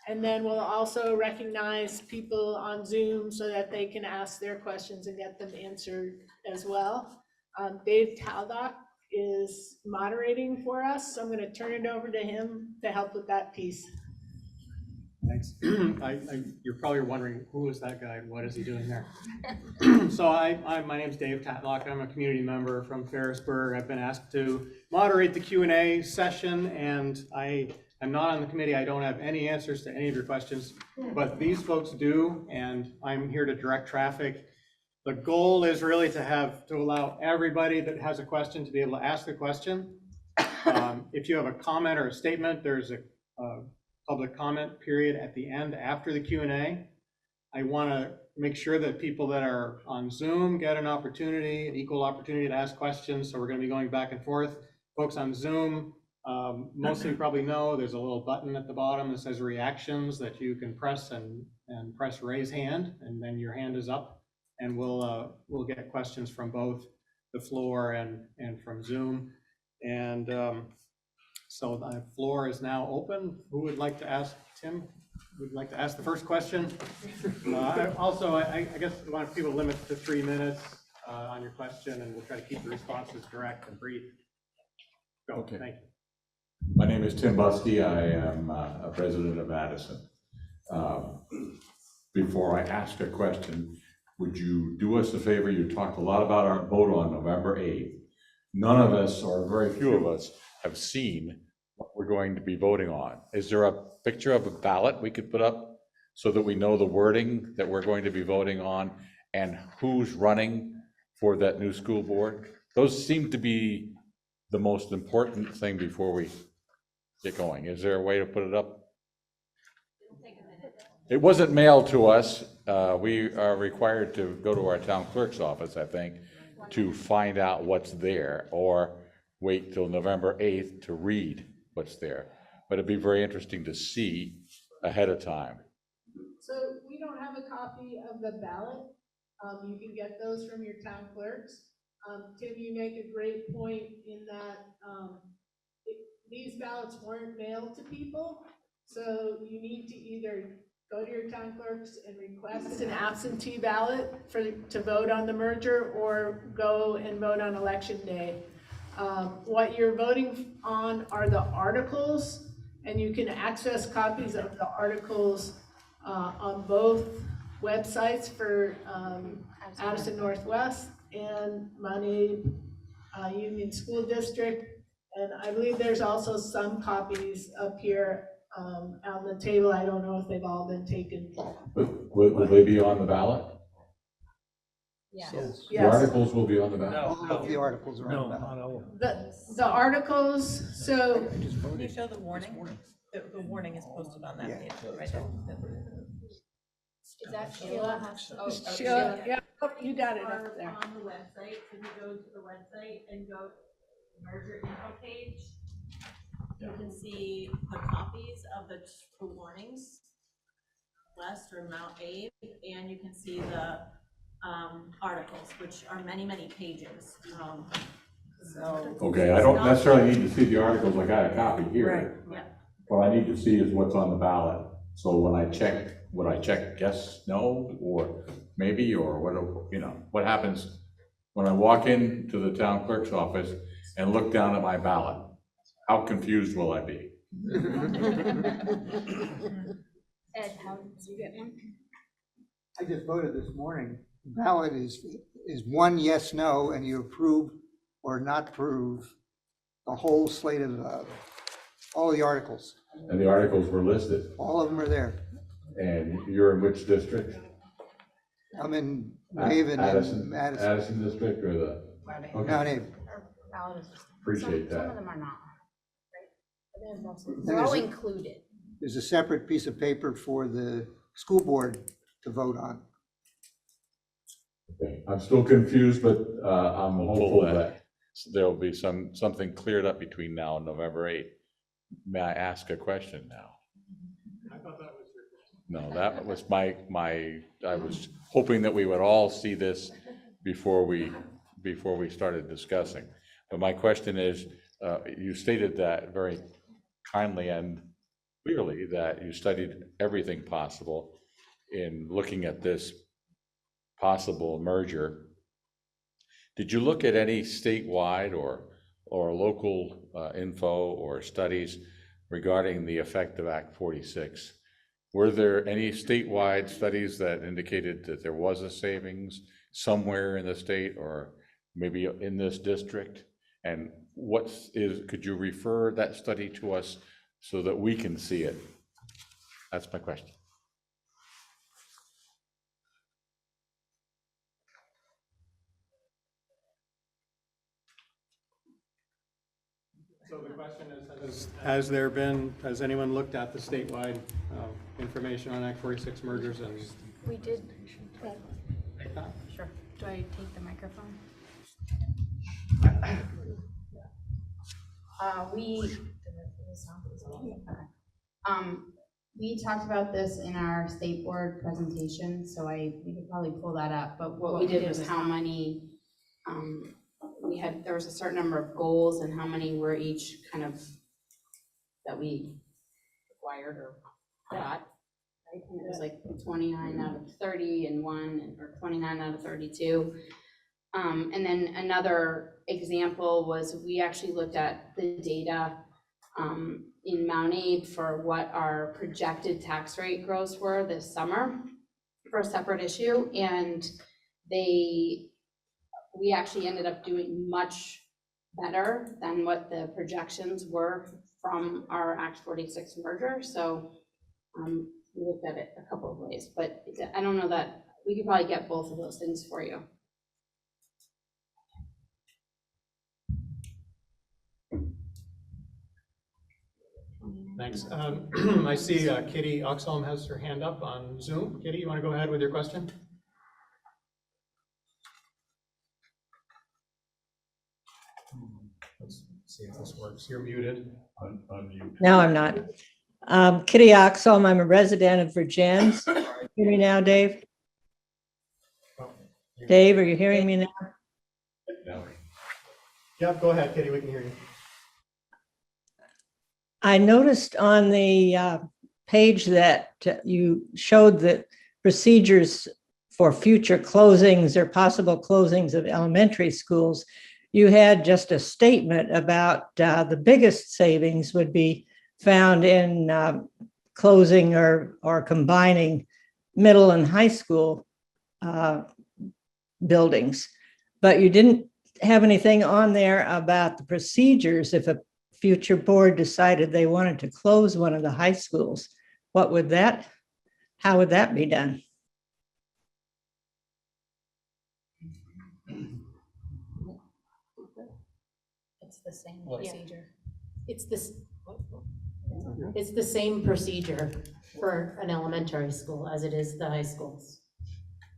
And then we'll also recognize people on Zoom so that they can ask their questions and get them answered as well. Dave Taldock is moderating for us, so I'm going to turn it over to him to help with that piece. Thanks. You're probably wondering, who is that guy? What is he doing there? So my name's Dave Tatlock. I'm a community member from Ferrisburg. I've been asked to moderate the Q&A session, and I am not on the committee. I don't have any answers to any of your questions, but these folks do, and I'm here to direct traffic. The goal is really to allow everybody that has a question to be able to ask the question. If you have a comment or a statement, there's a public comment period at the end after the Q&A. I want to make sure that people that are on Zoom get an equal opportunity to ask questions. So we're going to be going back and forth. Folks on Zoom, most of you probably know there's a little button at the bottom that says reactions that you can press and press raise hand, and then your hand is up. And we'll get questions from both the floor and from Zoom. And so the floor is now open. Who would like to ask? Tim, would like to ask the first question? I guess we want people to limit to 3 minutes on your question, and we'll try to keep the responses direct and brief. Go. Okay. Thank you. My name is Tim Buskey. I am a resident of Madison. Before I ask a question, would you do us a favor? You talked a lot about our vote on November 8th. None of us, or very few of us, have seen what we're going to be voting on. Is there a picture of a ballot we could put up so that we know the wording that we're going to be voting on and who's running for that new school board? Those seem to be the most important thing before we get going. Is there a way to put it up? It wasn't mailed to us. We are required to go to our town clerk's office, I think, to find out what's there, or wait till November 8th to read what's there. But it'd be very interesting to see ahead of time. So we don't have a copy of the ballot. You can get those from your town clerks. Tim, you make a great point in that these ballots weren't mailed to people. So you need to either go to your town clerks and request an absentee ballot to vote on the merger, or go and vote on election day. What you're voting on are the articles, and you can access copies of the articles on both websites for Addison Northwest and Money Union School District. And I believe there's also some copies up here on the table. I don't know if they've all been taken. Will they be on the ballot? Yeah. The Yes. articles will be on the ballot. No, All of the articles are on the ballot. all. The articles, so, Can you show the warning? The warning is posted on that Yeah. page, right there. Is that Sheila? Sheila, yeah, oh, you got it up there. On the website, if you go to the website and go to the merger info page, you can see the copies of the warnings, West or Mount Abe, and you can see the articles, which are many, many pages. So. Okay, I don't necessarily need to see the articles, I got a copy here. Yeah. What I need to see is what's on the ballot. So when I check, would I check yes, no, or maybe, or what, what happens when I walk into the town clerk's office and look down at my ballot? How confused will I be? Ed, how did you get one? I just voted this morning. Ballot is one yes, no, and you approve or not approve the whole slate of, all the articles. And the articles were listed. All of them are there. And you're in which district? I'm in Haven and Madison. Addison district or the? Okay, Mount Abe. Ballot is- appreciate Some of that. them are not, right? But there's also, Then they're all there's a- included. There's a separate piece of paper for the school board to vote on. Okay. I'm still confused, but I'm hopeful that there'll be something cleared up between now and November 8th. May I ask a question now? I thought that was your question. No, that was I was hoping that we would all see this before we started discussing. But my question is, you stated that very kindly and clearly that you studied everything possible in looking at this possible merger. Did you look at any statewide or local info or studies regarding the effect of Act 46? Were there any statewide studies that indicated that there was a savings somewhere in the state or maybe in this district? And could you refer that study to us so that we can see it? That's my question. So the question is, has anyone looked at the statewide information on Act 46 mergers and? We did. Sure. Do I take the microphone? We talked about this in our state board presentation, so we could probably pull that up, but what we did was how many, there was a certain number of goals and how many were each kind of, that we acquired or got. Right, and it was like 29 out of 30 and one, or 29 out of 32. And then another example was we actually looked at the data in Mount Abe for what our projected tax rate growths were this summer for a separate issue, and we actually ended up doing much better than what the projections were from our Act 46 merger. So we looked at it a couple of ways, but I don't know that we could probably get both of those things for you. Thanks. I see Kitty Oxholm has her hand up on Zoom. Kitty, you want to go ahead with your question? Let's see if this works. You're muted. Unmute. No, I'm not. Kitty Oxholm, I'm a resident of Virgins. Hear me now, Dave? Dave, are you hearing me now? No. Yep, go ahead, Kitty, we can hear you. I noticed on the page that you showed that procedures for future closings or possible closings of elementary schools, you had just a statement about the biggest savings would be found in closing or combining middle and high school buildings. But you didn't have anything on there about the procedures if a future board decided they wanted to close one of the high schools. How would that be done? It's the same What? procedure. It's this, it's the same procedure for an elementary school as it is the high schools.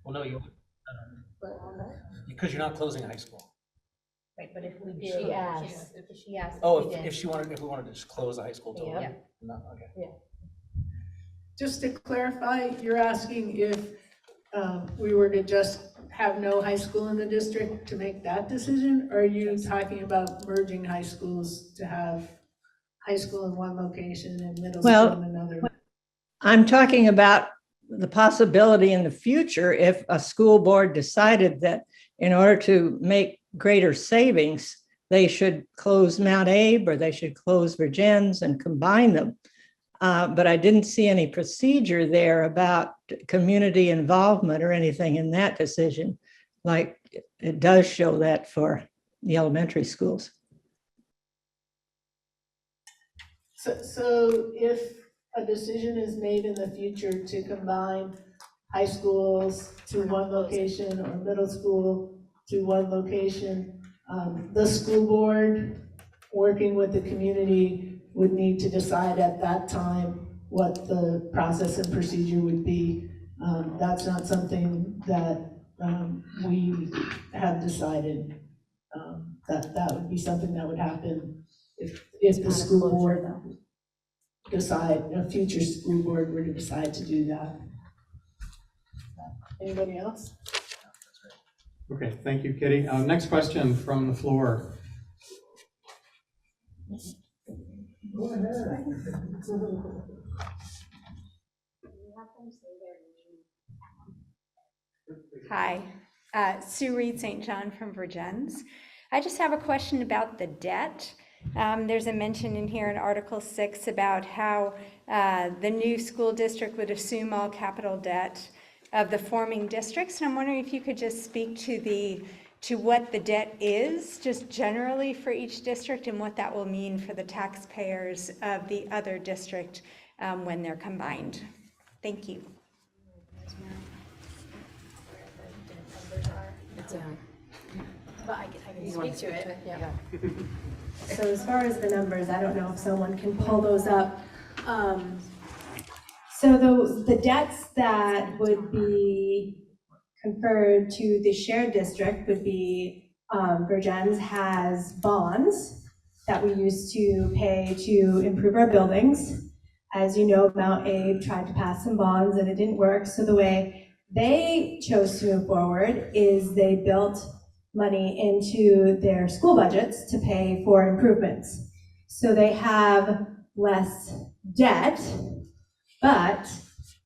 Well, no, because you're not closing high school. Right, but if we do. She asked. She asked. Oh, if we wanted to just close the high school totally? Yeah. No, okay. Just to clarify, you're asking if we were to just have no high school in the district to make that decision? Or are you talking about merging high schools to have high school in one location and middle Well, school in another? I'm talking about the possibility in the future, if a school board decided that in order to make greater savings, they should close Mount Abe or they should close Virgins and combine them. But I didn't see any procedure there about community involvement or anything in that decision, like it does show that for the elementary schools. So if a decision is made in the future to combine high schools to one location or middle school to one location, the school board, working with the community, would need to decide at that time what the process and procedure would be. That's not something that we have decided. That would be something that would happen if the school board a future school board were to decide to do that. Anybody else? Okay, thank you, Kitty. Next question from the floor. Hi, Sue Reed St. John from Virgins. I just have a question about the debt. There's a mention in here in Article 6 about how the new school district would assume all capital debt of the forming districts. And I'm wondering if you could just speak to what the debt is, just generally for each district, and what that will mean for the taxpayers of the other district when they're combined. Thank you. But I can speak to it, yeah. So as far as the numbers, I don't know if someone can pull those up. So the debts that would be conferred to the shared district would be, Virgins has bonds that we use to pay to improve our buildings. As you know, Mount Abe tried to pass some bonds and it didn't work. So the way they chose to move forward is they built money into their school budgets to pay for improvements. So they have less debt, but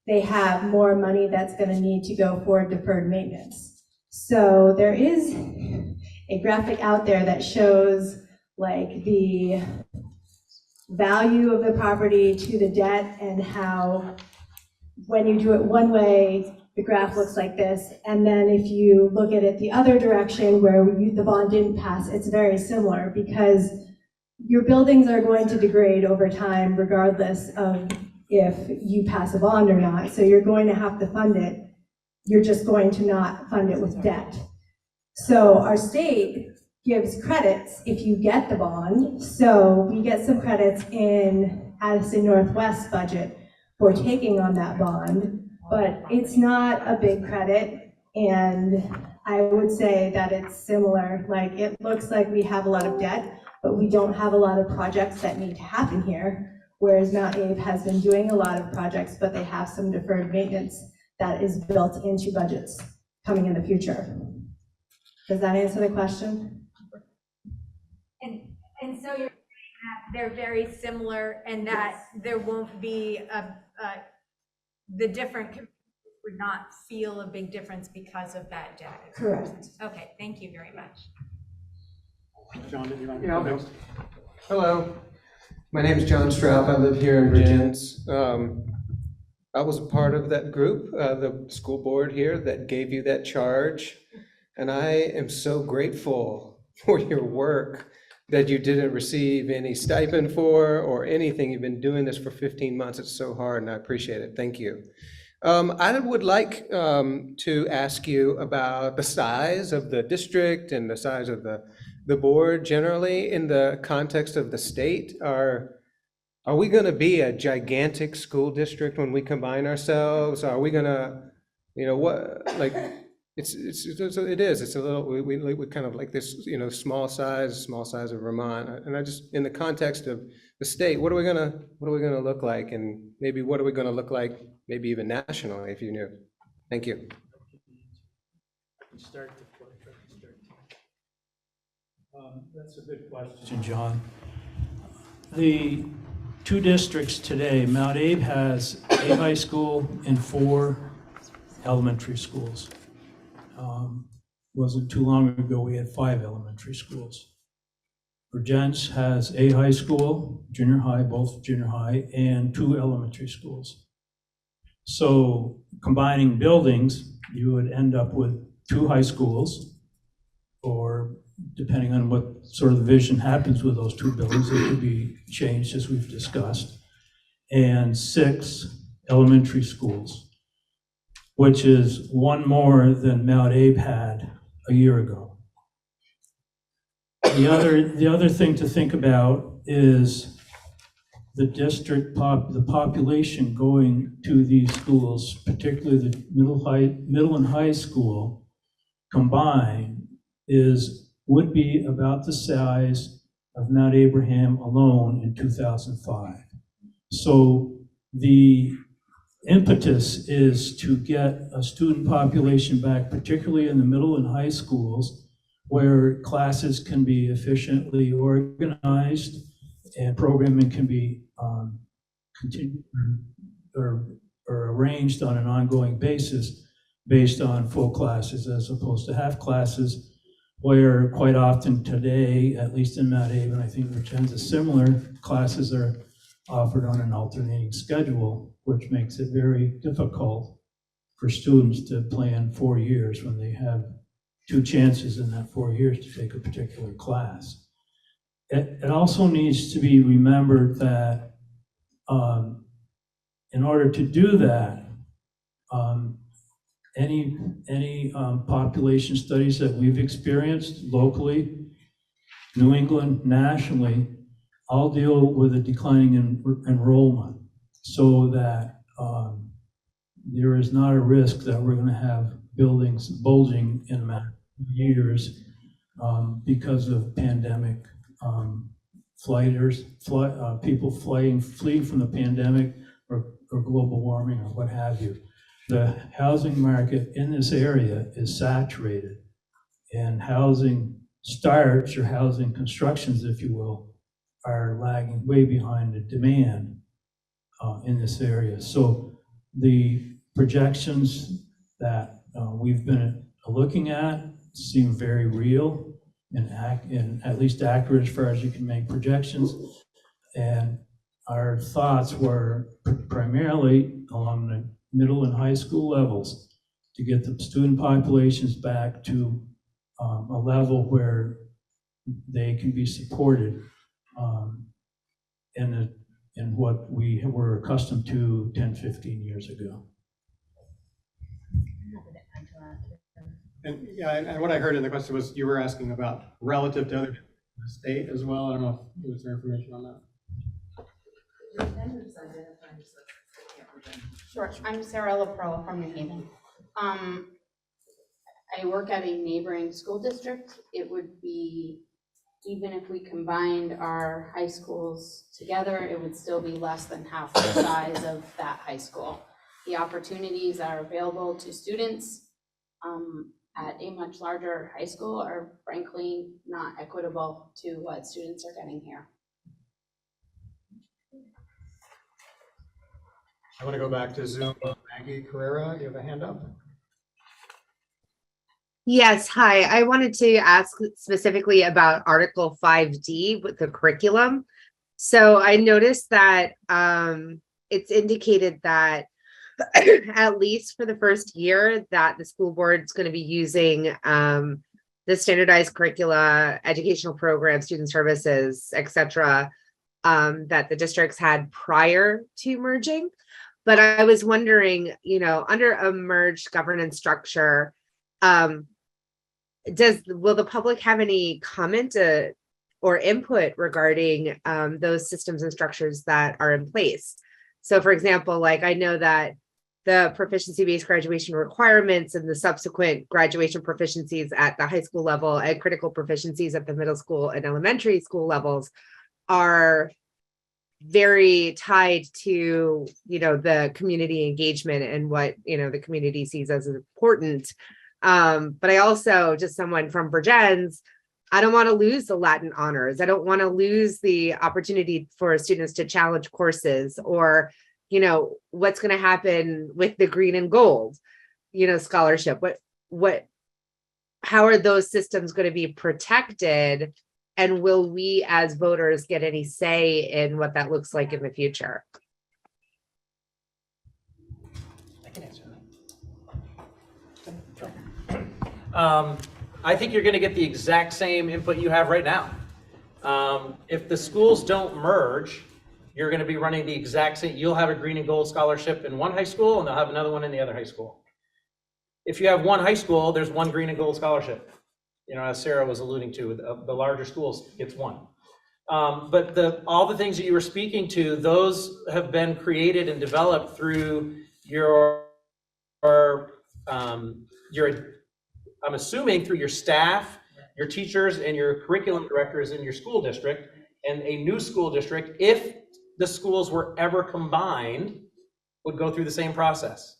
they have more money that's going to need to go for deferred maintenance. So there is a graphic out there that shows like the value of the property to the debt and how when you do it one way, the graph looks like this, and then if you look at it the other direction where the bond didn't pass, it's very similar because your buildings are going to degrade over time regardless of if you pass a bond or not, so you're going to have to fund it. You're just going to not fund it with debt. So our state gives credits if you get the bond, so we get some credits in Addison Northwest budget for taking on that bond, but it's not a big credit, and I would say that it's similar. Like, it looks like we have a lot of debt, but we don't have a lot of projects that need to happen here, whereas Mount Abe has been doing a lot of projects, but they have some deferred maintenance that is built into budgets coming in the future. Does that answer the question? And so you're saying that they're very similar and that there won't be the different communities would not feel a big difference because of that debt? Correct. Okay, thank you very much. John, did you want to Yeah, go next? Hello, my name is John Straub. I live here in Virgins. I was a part of that group, the school board here that gave you that charge. And I am so grateful for your work that you didn't receive any stipend for or anything. You've been doing this for 15 months. It's so hard and I appreciate it. Thank you. I would like to ask you about the size of the district and the size of the board generally in the context of the state. Are we going to be a gigantic school district when we combine ourselves? Are we going to, what, like, it is, it's a little, we kind of like this, small size of Vermont. And I just, in the context of the state, what are we going to look like? And maybe what are we going to look like, maybe even nationally, if you knew? Thank you. That's a good question, John. The two districts today, Mount Abe has a high school and 4 elementary schools. Wasn't too long ago, we had 5 elementary schools. Virgins has a high school, junior high, both junior high, and 2 elementary schools. So combining buildings, you would end up with 2 high schools, or depending on what sort of vision happens with those 2 buildings, it could be changed as we've discussed, and 6 elementary schools, which is 1 more than Mount Abe had a year ago. The other thing to think about is the district the population going to these schools, particularly the middle and high school combined, would be about the size of Mount Abraham alone in 2005. So the impetus is to get a student population back, particularly in the middle and high schools, where classes can be efficiently organized and programming can be continued or arranged on an ongoing basis based on full classes as opposed to half classes, where quite often today, at least in Mount Abe, and I think Virgins is similar, classes are offered on an alternating schedule, which makes it very difficult for students to plan 4 years when they have 2 chances in that 4 years to take a particular class. It also needs to be remembered that in order to do that, any population studies that we've experienced locally, New England, nationally, all deal with a declining enrollment, so that there is not a risk that we're going to have buildings bulging in a matter of years because of pandemic people fleeing from the pandemic or global warming or what have you. The housing market in this area is saturated, and housing starts, or housing constructions, if you will, are lagging way behind the demand in this area. So the projections that we've been looking at seem very real and at least accurate as far as you can make projections. And our thoughts were primarily along the middle and high school levels to get the student populations back to a level where they can be supported in what we were accustomed to 10, 15 years ago. And yeah, and what I heard in the question was you were asking about relative to other state as well. I don't know if there was information on that. Sure, I'm Sarah LaPerla from New Haven. I work at a neighboring school district. It would be, even if we combined our high schools together, it would still be less than half the size of that high school. The opportunities that are available to students at a much larger high school are frankly not equitable to what students are getting here. I want to go back to Zoom. Maggie Carrera, you have a hand up? Yes, hi. I wanted to ask specifically about Article 5D with the curriculum. So I noticed that it's indicated that at least for the first year that the school board is going to be using the standardized curricula, educational programs, student services, etc., that the districts had prior to merging. But I was wondering, under a merged governance structure, will the public have any comment or input regarding those systems and structures that are in place? So for example, like I know that the proficiency-based graduation requirements and the subsequent graduation proficiencies at the high school level and critical proficiencies at the middle school and elementary school levels are very tied to, the community engagement and what, the community sees as important. But I also, just someone from Virgins, I don't want to lose the Latin honors. I don't want to lose the opportunity for students to challenge courses, or, what's going to happen with the green and gold, scholarship. How are those systems going to be protected? And will we as voters get any say in what that looks like in the future? I can answer that. I think you're going to get the exact same input you have right now. If the schools don't merge, you're going to be running the exact same. You'll have a green and gold scholarship in one high school, and they'll have another one in the other high school. If you have one high school, there's one green and gold scholarship. As Sarah was alluding to, the larger schools gets one. But all the things that you were speaking to, those have been created and developed through I'm assuming through your staff, your teachers, and your curriculum directors in your school district, and a new school district, if the schools were ever combined, would go through the same process.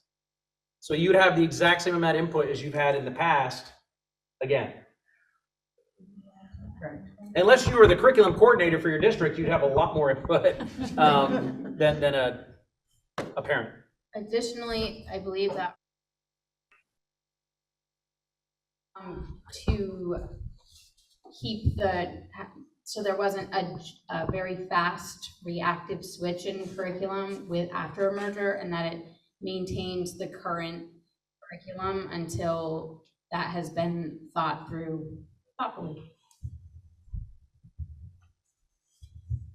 So you'd have the exact same amount of input as you've had in the past, again. Unless you were the curriculum coordinator for your district, you'd have a lot more input than a parent. Additionally, I believe that to keep so there wasn't a very fast reactive switch in curriculum after a merger, and that it maintains the current curriculum until that has been thought through properly.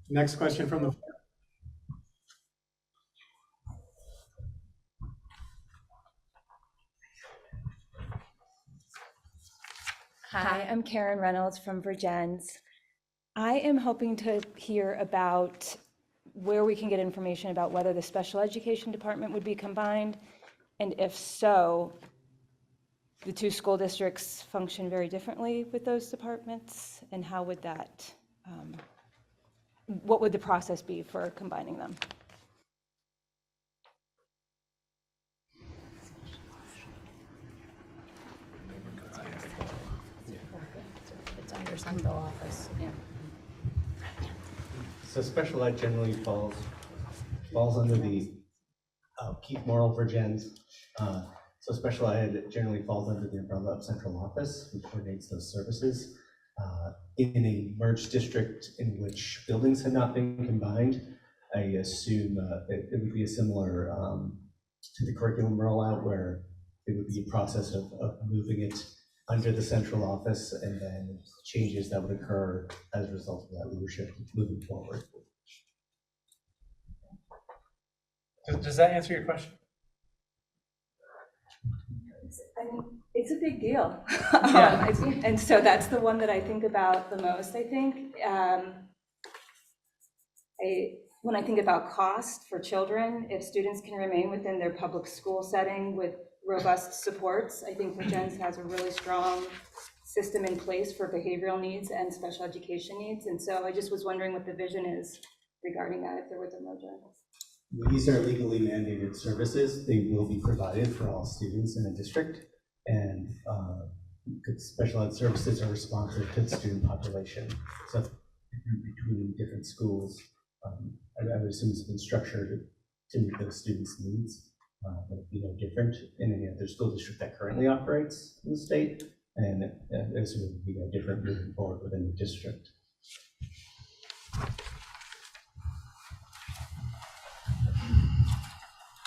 Next question from the. Hi, I'm Karen Reynolds from Virgins. I am hoping to hear about where we can get information about whether the special education department would be combined, and if so, the two school districts function very differently with those departments, and how would that, what would the process be for combining them? It's under central office, yeah. So special ed generally falls under the Keith Morrill Virgins. So special ed generally falls under the umbrella of central office, which coordinates those services. In a merged district in which buildings had not been combined, I assume it would be a similar to the curriculum rollout, where it would be a process of moving it under the central office, and then changes that would occur as a result of that leadership moving forward. Does that answer your question? I mean, it's a big deal. Yeah. And so that's the one that I think about the most, I think. When I think about cost for children, if students can remain within their public school setting with robust supports, I think Virgins has a really strong system in place for behavioral needs and special education needs. And so I just was wondering what the vision is regarding that if there was a merger. These are legally mandated services. They will be provided for all students in a district, and special ed services are responsive to the student population. So between different schools, I would assume it's been structured to meet those students' needs. But it'd be no different in any other school district that currently operates in the state, and I assume it would be no different moving forward within the district.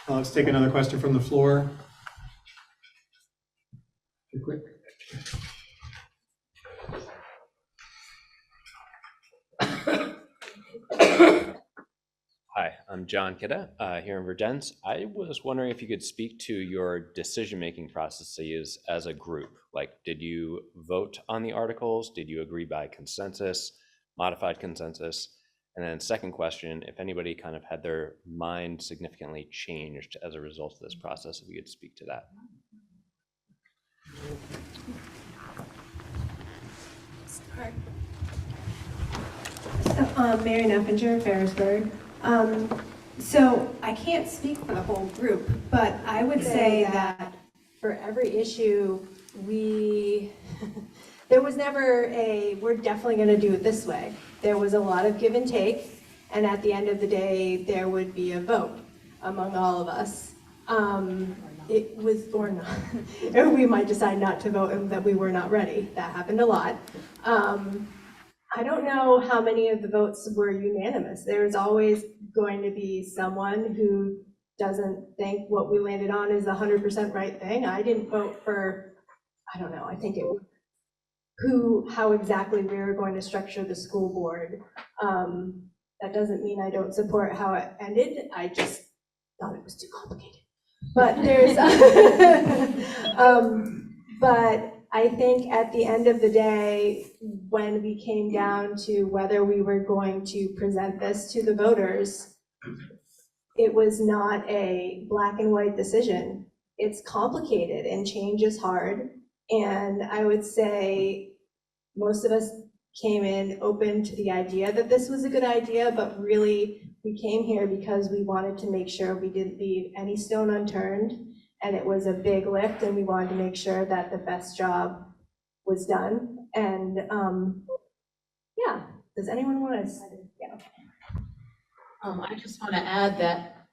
Let's take another question from the floor. Too quick. Hi, I'm John Kidda, here in Virgins. I was wondering if you could speak to your decision-making processes as a group. Like, did you vote on the articles? Did you agree by consensus, modified consensus? And then second question, if anybody kind of had their mind significantly changed as a result of this process, if you could speak to that. So, Mary Neffinger, Ferrisburg. So I can't speak for the whole group, but I would say that for every issue, there was never we're definitely going to do it this way. There was a lot of give and take, and at the end of the day, there would be a vote among all of us. It was, or not, or we might decide not to vote and that we were not ready. That happened a lot. I don't know how many of the votes were unanimous. There's always going to be someone who doesn't think what we landed on is 100% right thing. I didn't vote for, I don't know, I think it was how exactly we were going to structure the school board. That doesn't mean I don't support how it ended. I just thought it was too complicated. But there's, but I think at the end of the day, when we came down to whether we were going to present this to the voters, it was not a black and white decision. It's complicated and change is hard. And I would say most of us came in open to the idea that this was a good idea, but really we came here because we wanted to make sure we didn't leave any stone unturned. And it was a big lift, and we wanted to make sure that the best job was done. And yeah, does anyone want to? Yeah. I just want to add that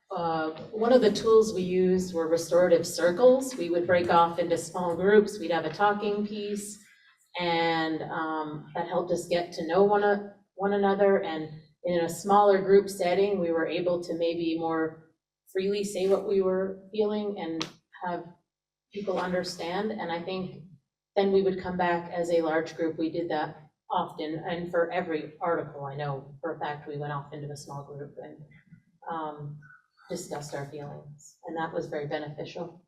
one of the tools we used were restorative circles. We would break off into small groups. We'd have a talking piece, and that helped us get to know one another. And in a smaller group setting, we were able to maybe more freely say what we were feeling and have people understand. And I think then we would come back as a large group. We did that often, and for every article, I know for a fact we went off into a small group and discussed our feelings, and that was very beneficial.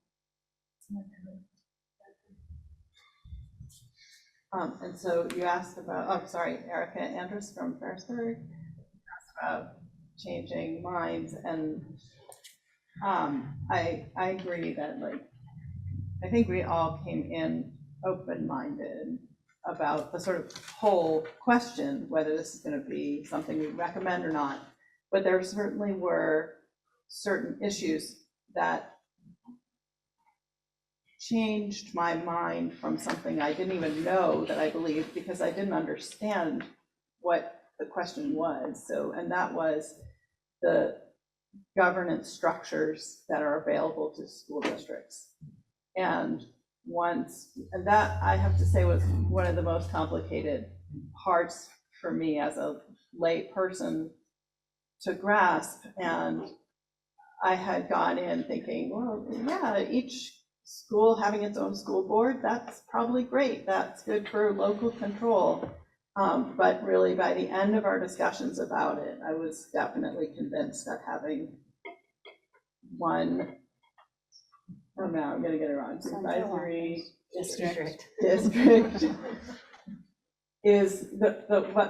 And so you asked about, oh, sorry, Erica Andrus from Ferrisburg, asked about changing minds, and I agree that, like, I think we all came in open-minded about the sort of whole question, whether this is going to be something we recommend or not. But there certainly were certain issues that changed my mind from something I didn't even know that I believed, because I didn't understand what the question was. So, and that was the governance structures that are available to school districts. And that, I have to say, was one of the most complicated parts for me as a lay person to grasp. And I had gone in thinking, well, yeah, each school having its own school board, that's probably great. That's good for local control. But really, by the end of our discussions about it, I was definitely convinced that having one, oh no, I'm gonna get it wrong, supervisory district is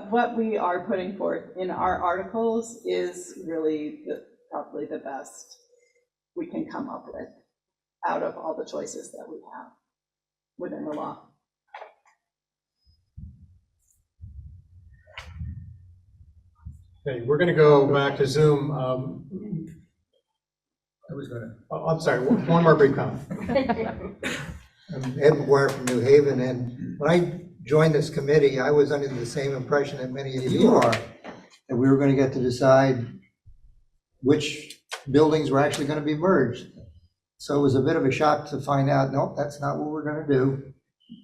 what we are putting forth in our articles is really probably the best we can come up with out of all the choices that we have within the law. Okay, we're going to go back to Zoom. I'm sorry, one more brief comment. I'm Ed McGuire from New Haven, and when I joined this committee, I was under the same impression that many of you are, that we were going to get to decide which buildings were actually going to be merged. So it was a bit of a shock to find out, nope, that's not what we're going to do.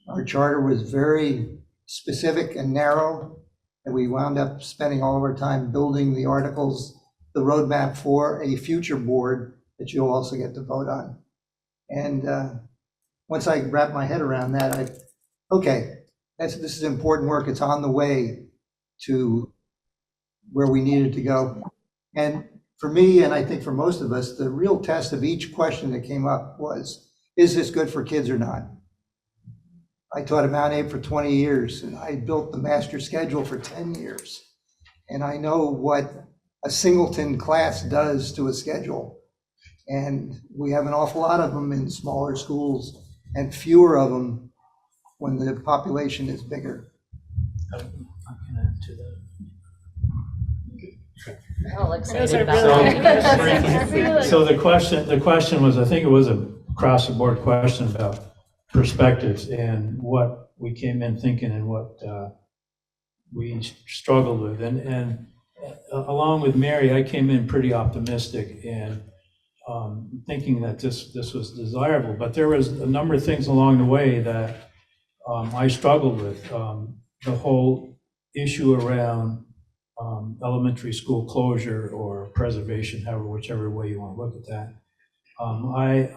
Our charter was very specific and narrow, and we wound up spending all of our time building the articles, the roadmap for a future board that you'll also get to vote on. And once I wrapped my head around that, okay, this is important work. It's on the way to where we needed to go. And for me, and I think for most of us, the real test of each question that came up was, is this good for kids or not? I taught at Mount Abe for 20 years, and I built the master schedule for 10 years. And I know what a singleton class does to a schedule. And we have an awful lot of them in smaller schools and fewer of them when the population is bigger. All excited Those are about really- that. So the question was, I think it was a across the board question about perspectives and what we came in thinking and what we struggled with. And along with Mary, I came in pretty optimistic and thinking that this was desirable. But there was a number of things along the way that I struggled with. The whole issue around elementary school closure or preservation, whichever way you want to look at that.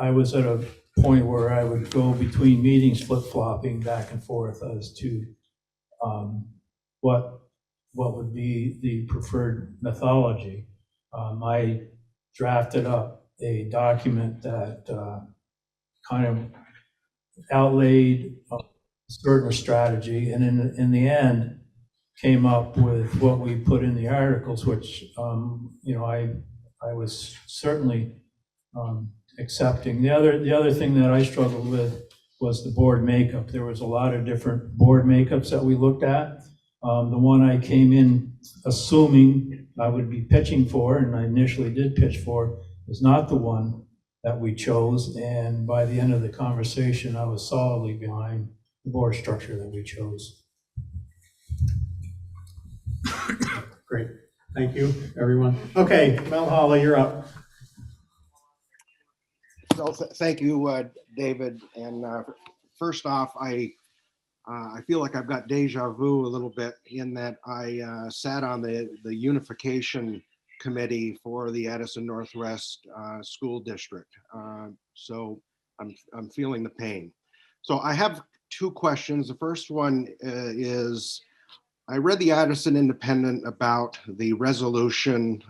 I was at a point where I would go between meetings flip-flopping back and forth as to what would be the preferred methodology. I drafted up a document that kind of outlaid a certain strategy, and in the end came up with what we put in the articles, which I was certainly accepting. The other thing that I struggled with was the board makeup. There was a lot of different board makeups that we looked at. The one I came in assuming I would be pitching for, and I initially did pitch for, is not the one that we chose. And by the end of the conversation, I was solidly behind the board structure that we chose. Great, thank you, everyone. Okay, Mel Holly, you're up. So thank you, David. And first off, I feel like I've got deja vu a little bit in that I sat on the unification committee for the Addison Northwest School District. So I'm feeling the pain. So I have two questions. The first one is, I read the Addison Independent about the resolution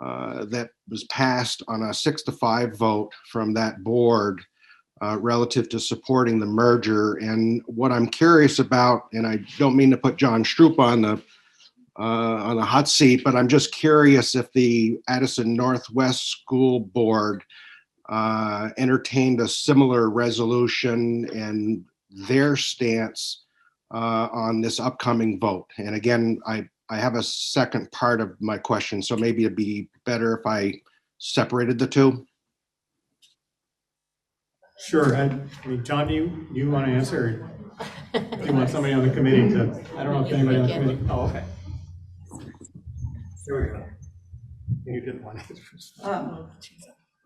that was passed on a 6-5 vote from that board relative to supporting the merger. And what I'm curious about, and I don't mean to put John Stroop on the hot seat, but I'm just curious if the Addison Northwest School Board entertained a similar resolution and their stance on this upcoming vote. And again, I have a second part of my question, so maybe it'd be better if I separated the two. Sure, I mean, John, do you want to answer? Or do you want somebody on the committee to, I don't know if anybody on the committee, oh, okay. There we go. You didn't want to.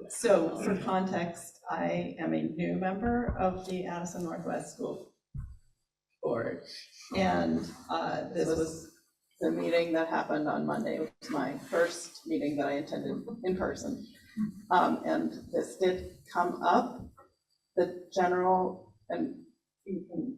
So for context, I am a new member of the Addison Northwest School Board. And this was the meeting that happened on Monday. It was my first meeting that I attended in person. And this did come up. The general, and you can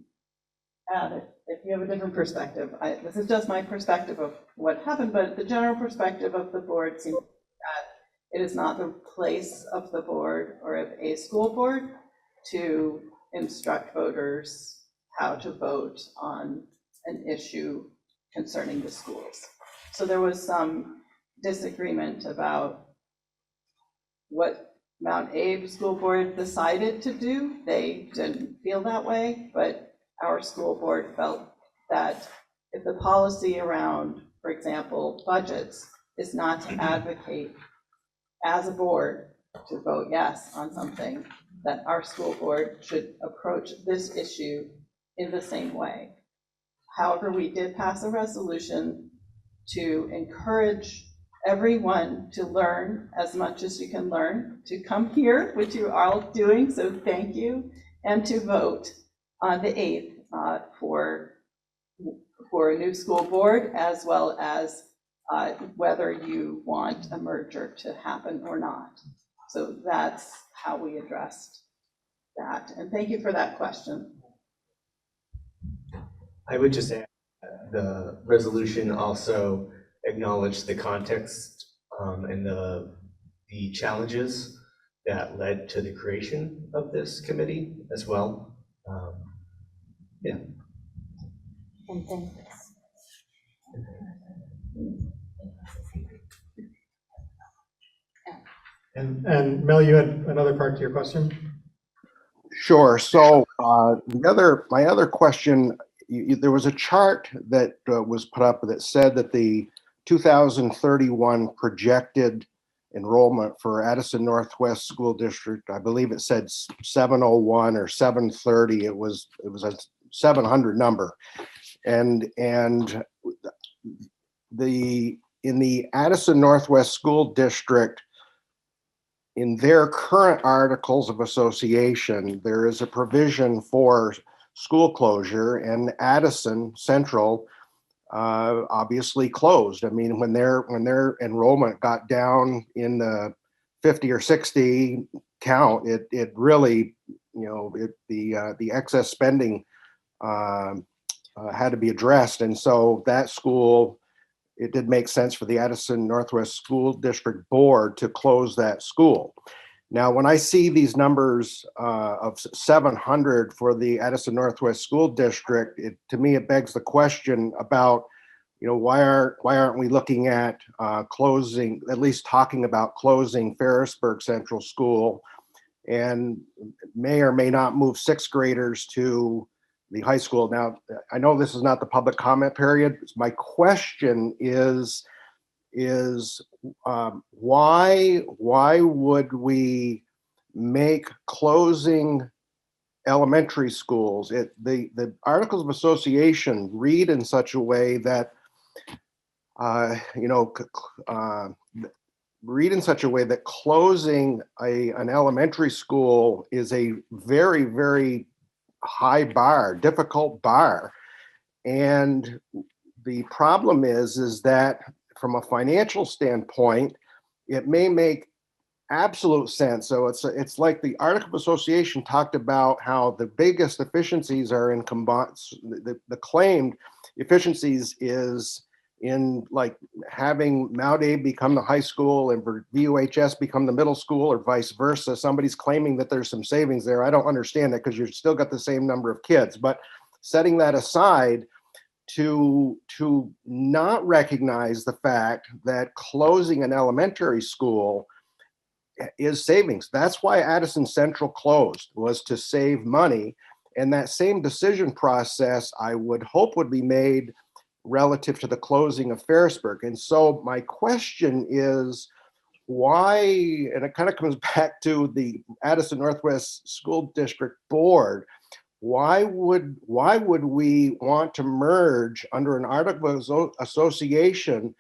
add it if you have a different perspective. This is just my perspective of what happened, but the general perspective of the board seems that it is not the place of the board or of a school board to instruct voters how to vote on an issue concerning the schools. So there was some disagreement about what Mount Abe School Board decided to do. They didn't feel that way, but our school board felt that if the policy around, for example, budgets is not to advocate as a board to vote yes on something, that our school board should approach this issue in the same way. However, we did pass a resolution to encourage everyone to learn as much as you can learn, to come here, which you are all doing, so thank you, and to vote on the 8th for a new school board, as well as whether you want a merger to happen or not. So that's how we addressed that. And thank you for that question. I would just add the resolution also acknowledged the context and the challenges that led to the creation of this committee as well. Yeah. And thanks. And Mel, you had another part to your question? Sure. So my other question, there was a chart that was put up that said that the 2031 projected enrollment for Addison Northwest School District, I believe it said 701 or 730. It was a 700 number, and in the Addison Northwest School District, in their current articles of association, there is a provision for school closure, and Addison Central obviously closed. I mean, when their enrollment got down in the 50 or 60 count, it really, the excess spending had to be addressed, and so that school, it did make sense for the Addison Northwest School District Board to close that school. Now, when I see these numbers of 700 for the Addison Northwest School District, to me, it begs the question about, why aren't we looking at closing, at least talking about closing Ferrisburg Central School, and may or may not move sixth graders to the high school. Now, I know this is not the public comment period. My question is why would we make closing elementary schools? The Articles of Association read in such a way that closing an elementary school is a very, very high bar, difficult bar. And the problem is that from a financial standpoint, it may make absolute sense. So it's like the Article of Association talked about how the biggest efficiencies are in the claimed efficiencies is in like having MAUSD become the high school and VUHS become the middle school, or vice versa. Somebody's claiming that there's some savings there. I don't understand that, because you've still got the same number of kids. But setting that aside, to not recognize the fact that closing an elementary school is savings. That's why Addison Central closed, was to save money. And that same decision process, I would hope, would be made relative to the closing of Ferrisburg. And so my question is, why, and it kind of comes back to the Addison Northwest School District Board, why would we want to merge under an Article of Association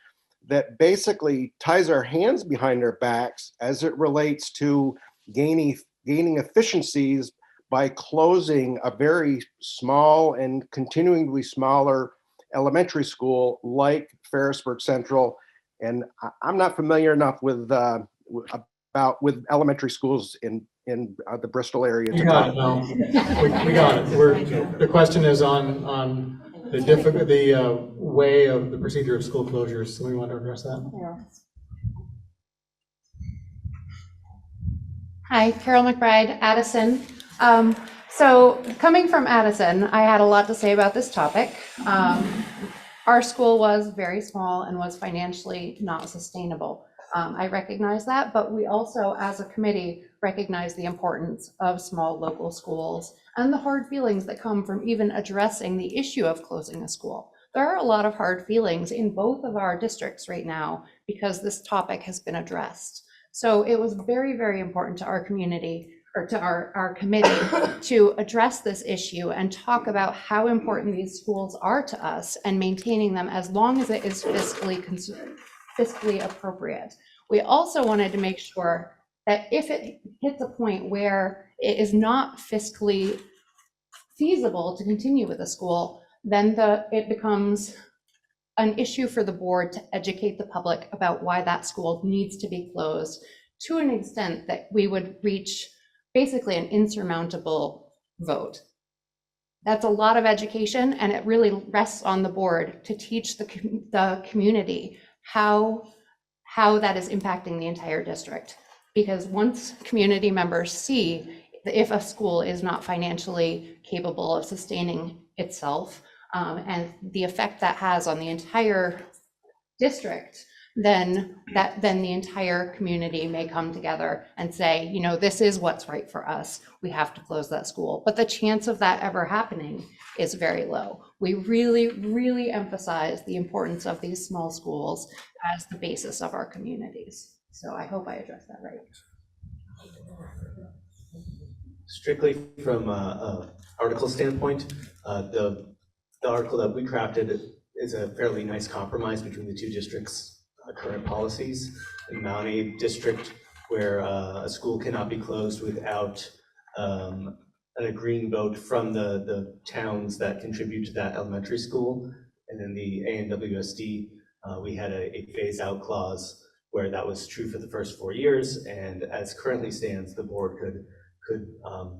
that basically ties our hands behind our backs as it relates to gaining efficiencies by closing a very small and continuing to be smaller elementary school like Ferrisburg Central? And I'm not familiar enough with elementary schools in the Bristol area. We got it, Mel. We got it. The question is on the way of the procedure of school closures. So we want to address that. Yeah. Hi, Carol McBride, Addison. So coming from Addison, I had a lot to say about this topic. Our school was very small and was financially not sustainable. I recognize that, but we also, as a committee, recognize the importance of small local schools and the hard feelings that come from even addressing the issue of closing a school. There are a lot of hard feelings in both of our districts right now because this topic has been addressed. So it was very, very important to our community, or to our committee, to address this issue and talk about how important these schools are to us and maintaining them as long as it is fiscally appropriate. We also wanted to make sure that if it hits a point where it is not fiscally feasible to continue with the school, then it becomes an issue for the board to educate the public about why that school needs to be closed, to an extent that we would reach basically an insurmountable vote. That's a lot of education, and it really rests on the board to teach the community how how that is impacting the entire district. Because once community members see if a school is not financially capable of sustaining itself, and the effect that has on the entire district, then the entire community may come together and say, you know, this is what's right for us. We have to close that school. But the chance of that ever happening is very low. We really, really emphasize the importance of these small schools as the basis of our communities. So I hope I addressed that right. Strictly from a article standpoint, the article that we crafted is a fairly nice compromise between the two districts' current policies. In Mount A district, where a school cannot be closed without an agreeing vote from the towns that contribute to that elementary school. And in the ANWSD, we had a phase-out clause where that was true for the first 4 years, and as currently stands, the board could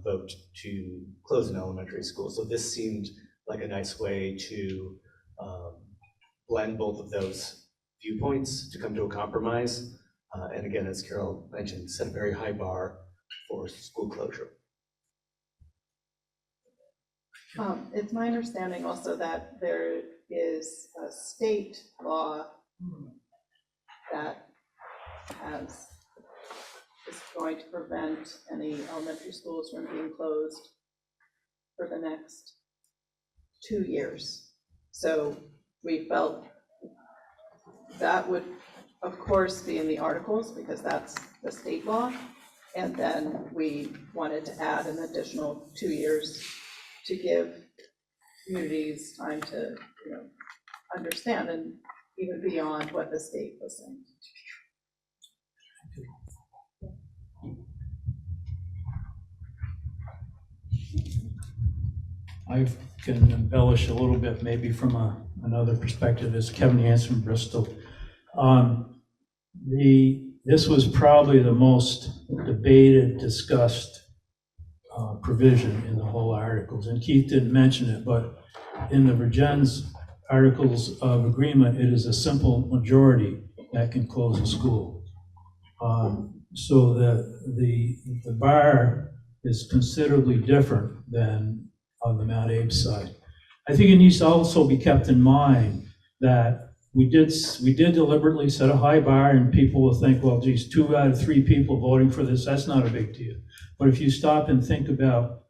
vote to close an elementary school. So this seemed like a nice way to blend both of those viewpoints to come to a compromise. And again, as Carol mentioned, set a very high bar for school closure. It's my understanding also that there is a state law that is going to prevent any elementary schools from being closed for the next 2 years. So we felt that would, of course, be in the articles because that's the state law. And then we wanted to add an additional 2 years to give communities time to, you know, understand and even beyond what the state was saying. I can embellish a little bit, maybe from another perspective, as Kevin Hansen, Bristol. This was probably the most debated, discussed provision in the whole articles. And Keith didn't mention it, but in the Virgin's Articles of Agreement, it is a simple majority that can close a school. So that the bar is considerably different than on the Mount Abe side. I think it needs to also be kept in mind that we did deliberately set a high bar, and people will think, well, geez, 2 out of 3 people voting for this, that's not a big deal. But if you stop and think about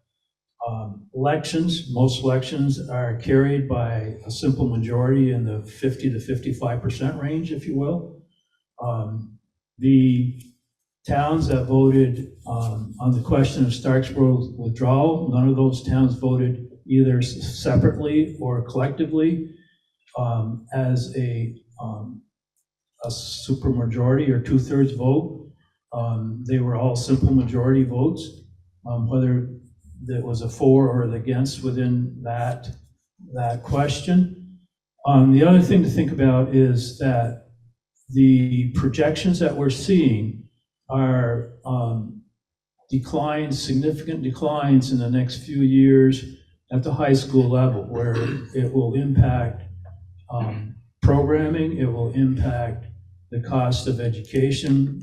elections, most elections are carried by a simple majority in the 50 to 55% range, if you will. The towns that voted on the question of Starksboro's withdrawal, none of those towns voted either separately or collectively as a supermajority or 2/3 vote. They were all simple majority votes, whether that was a for or the against within that question. The other thing to think about is that the projections that we're seeing are significant declines in the next few years at the high school level, where it will impact programming, it will impact the cost of education.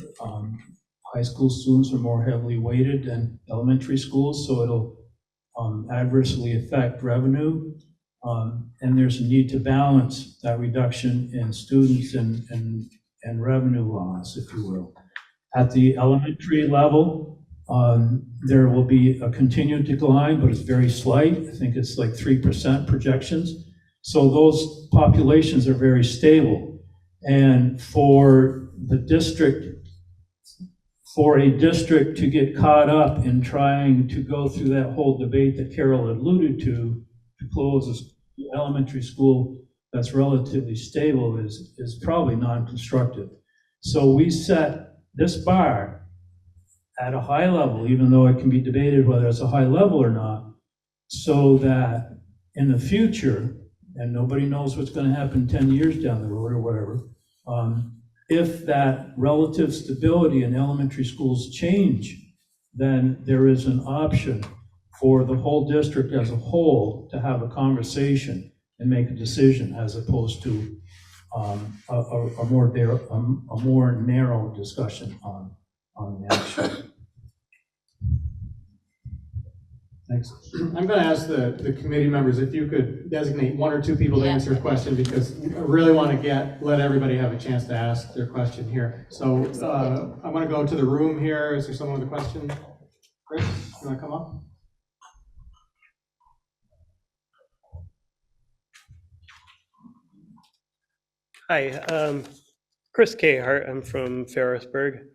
High school students are more heavily weighted than elementary schools, so it'll adversely affect revenue. And there's a need to balance that reduction in students and revenue loss, if you will. At the elementary level, there will be a continued decline, but it's very slight. I think it's like 3% projections. So those populations are very stable. And for a district to get caught up in trying to go through that whole debate that Carol alluded to close an elementary school that's relatively stable is probably non-constructive. So we set this bar at a high level, even though it can be debated whether it's a high level or not, so that in the future, and nobody knows what's going to happen 10 years down the road or whatever, if that relative stability in elementary schools change, then there is an option for the whole district as a whole to have a conversation and make a decision, as opposed to a more narrow discussion on the issue. Thanks. I'm going to ask the committee members if you could designate one or two people to answer a question, because I really want to let everybody have a chance to ask their question here. So I'm going to go to the room here. Is there someone with a question? Chris, you want to come up? Hi, Chris Cahart. I'm from Ferrisburg.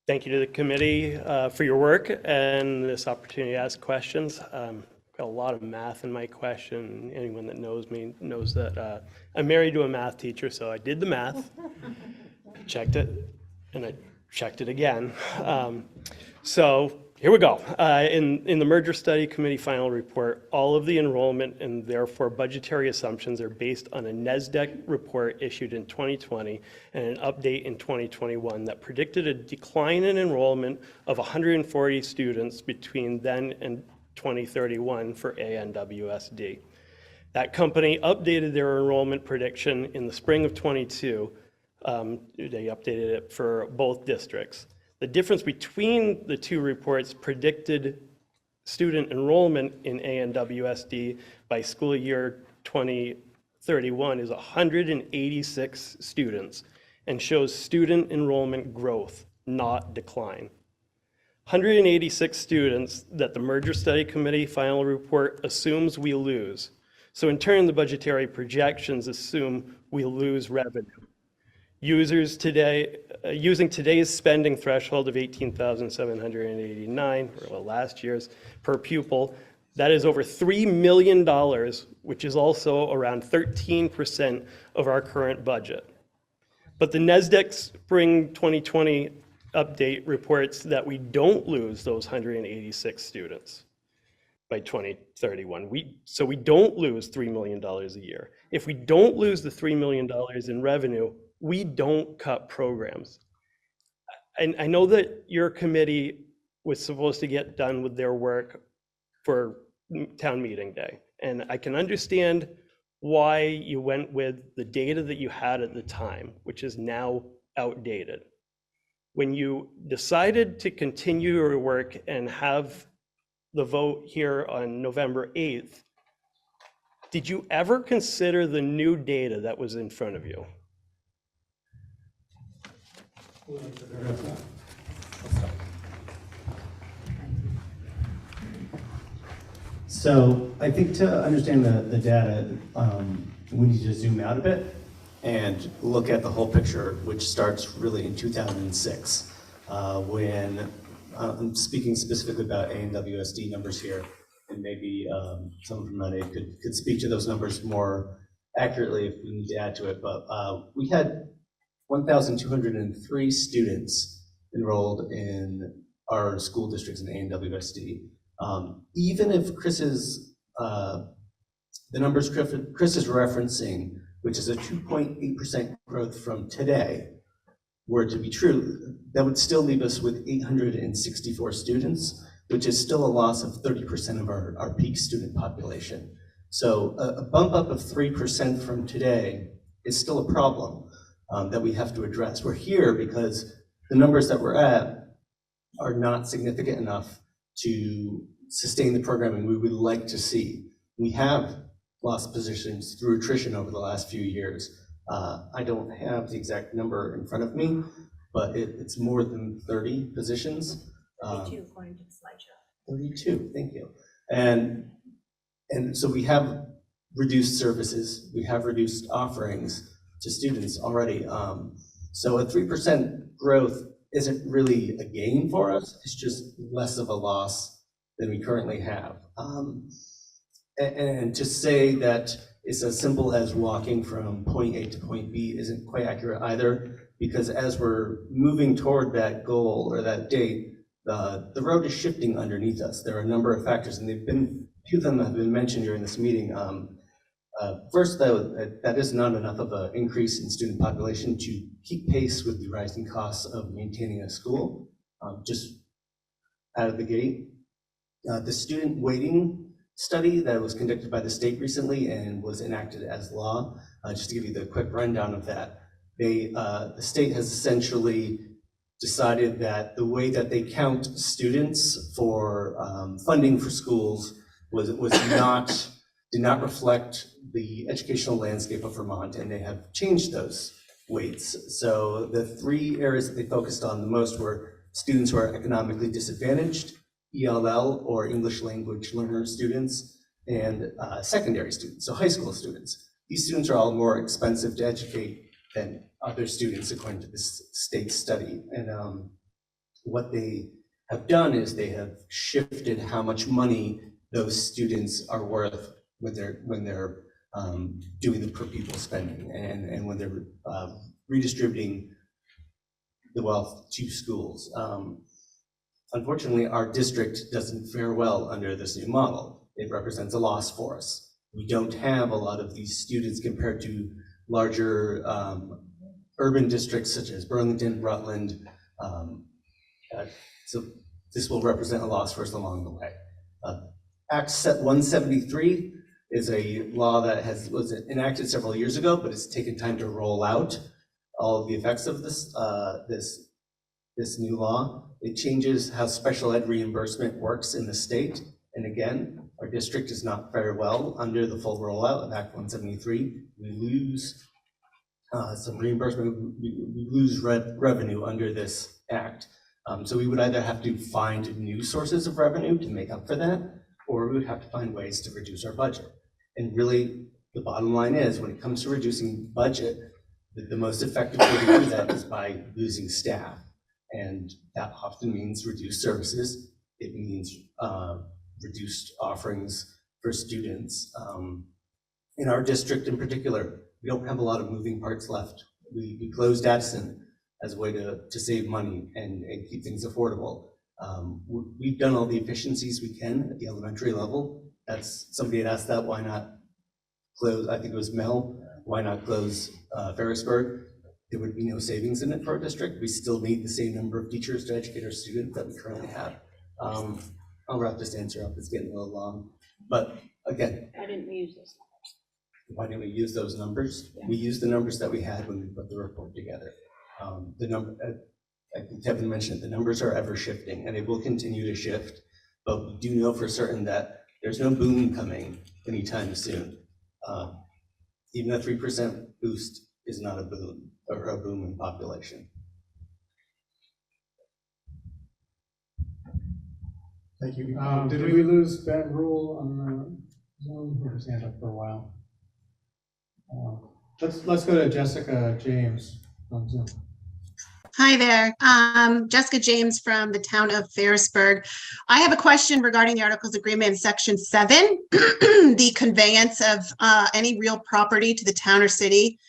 Thank you to the committee for your work and this opportunity to ask questions. Got a lot of math in my question. Anyone that knows me knows that I'm married to a math teacher, so I did the math, checked it, and I checked it again. So here we go. In the merger study committee final report, all of the enrollment and therefore budgetary assumptions are based on a NASDAQ report issued in 2020 and an update in 2021 that predicted a decline in enrollment of 140 students between then and 2031 for ANWSD. That company updated their enrollment prediction in the spring of 22. They updated it for both districts. The difference between the two reports predicted student enrollment in ANWSD by school year 2031 is 186 students and shows student enrollment growth, not decline. 186 students that the merger study committee final report assumes we lose. So in turn, the budgetary projections assume we lose revenue. Users today, using today's spending threshold of $18,789, or last year's, per pupil, that is over $3 million, which is also around 13% of our current budget. But the NASDAQ Spring 2020 update reports that we don't lose those 186 students by 2031. So we don't lose $3 million a year. If we don't lose the $3 million in revenue, we don't cut programs. And I know that your committee was supposed to get done with their work for town meeting day. And I can understand why you went with the data that you had at the time, which is now outdated. When you decided to continue your work and have the vote here on November 8th, did you ever consider the new data that was in front of you? So I think to understand the data, we need to zoom out a bit and look at the whole picture, which starts really in 2006, when I'm speaking specifically about ANWSD numbers here, and maybe someone from MAUSD could speak to those numbers more accurately if we need to add to it. But we had 1,203 students enrolled in our school districts in ANWSD. Even if Chris's, the numbers Chris is referencing, which is a 2.8% growth from today, were to be true, that would still leave us with 864 students, which is still a loss of 30% of our peak student population. So a bump up of 3% from today is still a problem that we have to address. We're here because the numbers that we're at are not significant enough to sustain the programming we would like to see. We have lost positions through attrition over the last few years. I don't have the exact number in front of me, but it's more than 30 positions. 32 according to the slideshow. 32, thank you. And so we have reduced services, we have reduced offerings to students already. So a 3% growth isn't really a gain for us, it's just less of a loss than we currently have. And to say that it's as simple as walking from point A to point B isn't quite accurate either, because as we're moving toward that goal or that date, the road is shifting underneath us. There are a number of factors, and a few of them have been mentioned during this meeting. First, though, that is not enough of an increase in student population to keep pace with the rising costs of maintaining a school, just out of the gate. The student waiting study that was conducted by the state recently and was enacted as law. Just to give you the quick rundown of that, the state has essentially decided that the way that they count students for funding for schools did not reflect the educational landscape of Vermont, and they have changed those weights. So the three areas that they focused on the most were students who are economically disadvantaged, ELL or English language learner students, and secondary students, so high school students. These students are all more expensive to educate than other students according to this state study. And what they have done is they have shifted how much money those students are worth when they're doing the per pupil spending and when they're redistributing the wealth to schools. Unfortunately, our district doesn't fare well under this new model. It represents a loss for us. We don't have a lot of these students compared to larger urban districts such as Burlington, Rutland. So this will represent a loss for us along the way. Act 173 is a law that was enacted several years ago, but it's taken time to roll out all of the effects of this this new law. It changes how special ed reimbursement works in the state. And again, our district does not fare well under the full rollout of Act 173. We lose some reimbursement, we lose revenue under this act. So we would either have to find new sources of revenue to make up for that, or we would have to find ways to reduce our budget. And really, the bottom line is, when it comes to reducing budget, the most effective way to do that is by losing staff. And that often means reduced services. It means reduced offerings for students. In our district in particular, we don't have a lot of moving parts left. We closed Addison as a way to save money and keep things affordable. We've done all the efficiencies we can at the elementary level. Somebody had asked that, why not close, I think it was Mel, why not close Ferrisburg? There would be no savings in it for our district. We still need the same number of teachers to educate our students that we currently have. I'll wrap this answer up, it's getting a little long. But again, Why didn't we use those numbers? why didn't we use those numbers? Yeah. We used the numbers that we had when we put the report together. I think Kevin mentioned, the numbers are ever shifting and it will continue to shift, but we do know for certain that there's no boom coming anytime soon. Even a 3% boost is not a boom or a boom in population. Thank you. Did we lose Ben Rule on the Zoom? He had his hand up for a while. Let's go to Jessica James on Zoom. Hi there, Jessica James from the town of Ferrisburg. I have a question regarding the Articles Agreement in Section 7, the conveyance of any real property to the town or city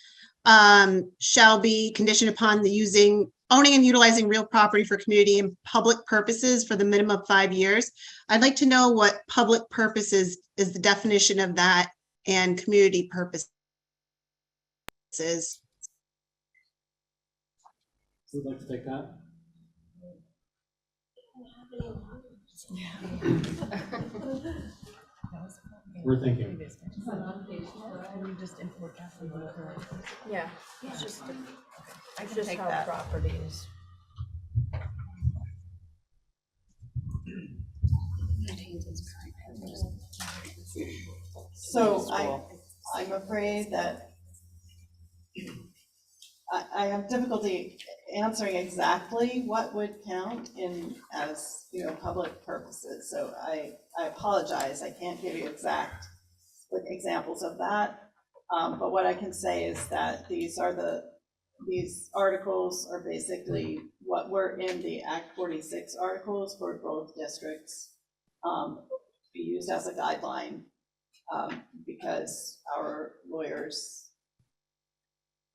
shall be conditioned upon the owning and utilizing real property for community and public purposes for the minimum of 5 years. I'd like to know what public purposes is the definition of that and community purposes. Who'd like to take that? We're thinking. Yeah, it's just, I can take that. Properties. So I'm afraid that I have difficulty answering exactly what would count as public purposes. So I apologize. I can't give you exact examples of that. But what I can say is that these articles are basically what were in the Act 46 articles for both districts, to be used as a guideline, because our lawyers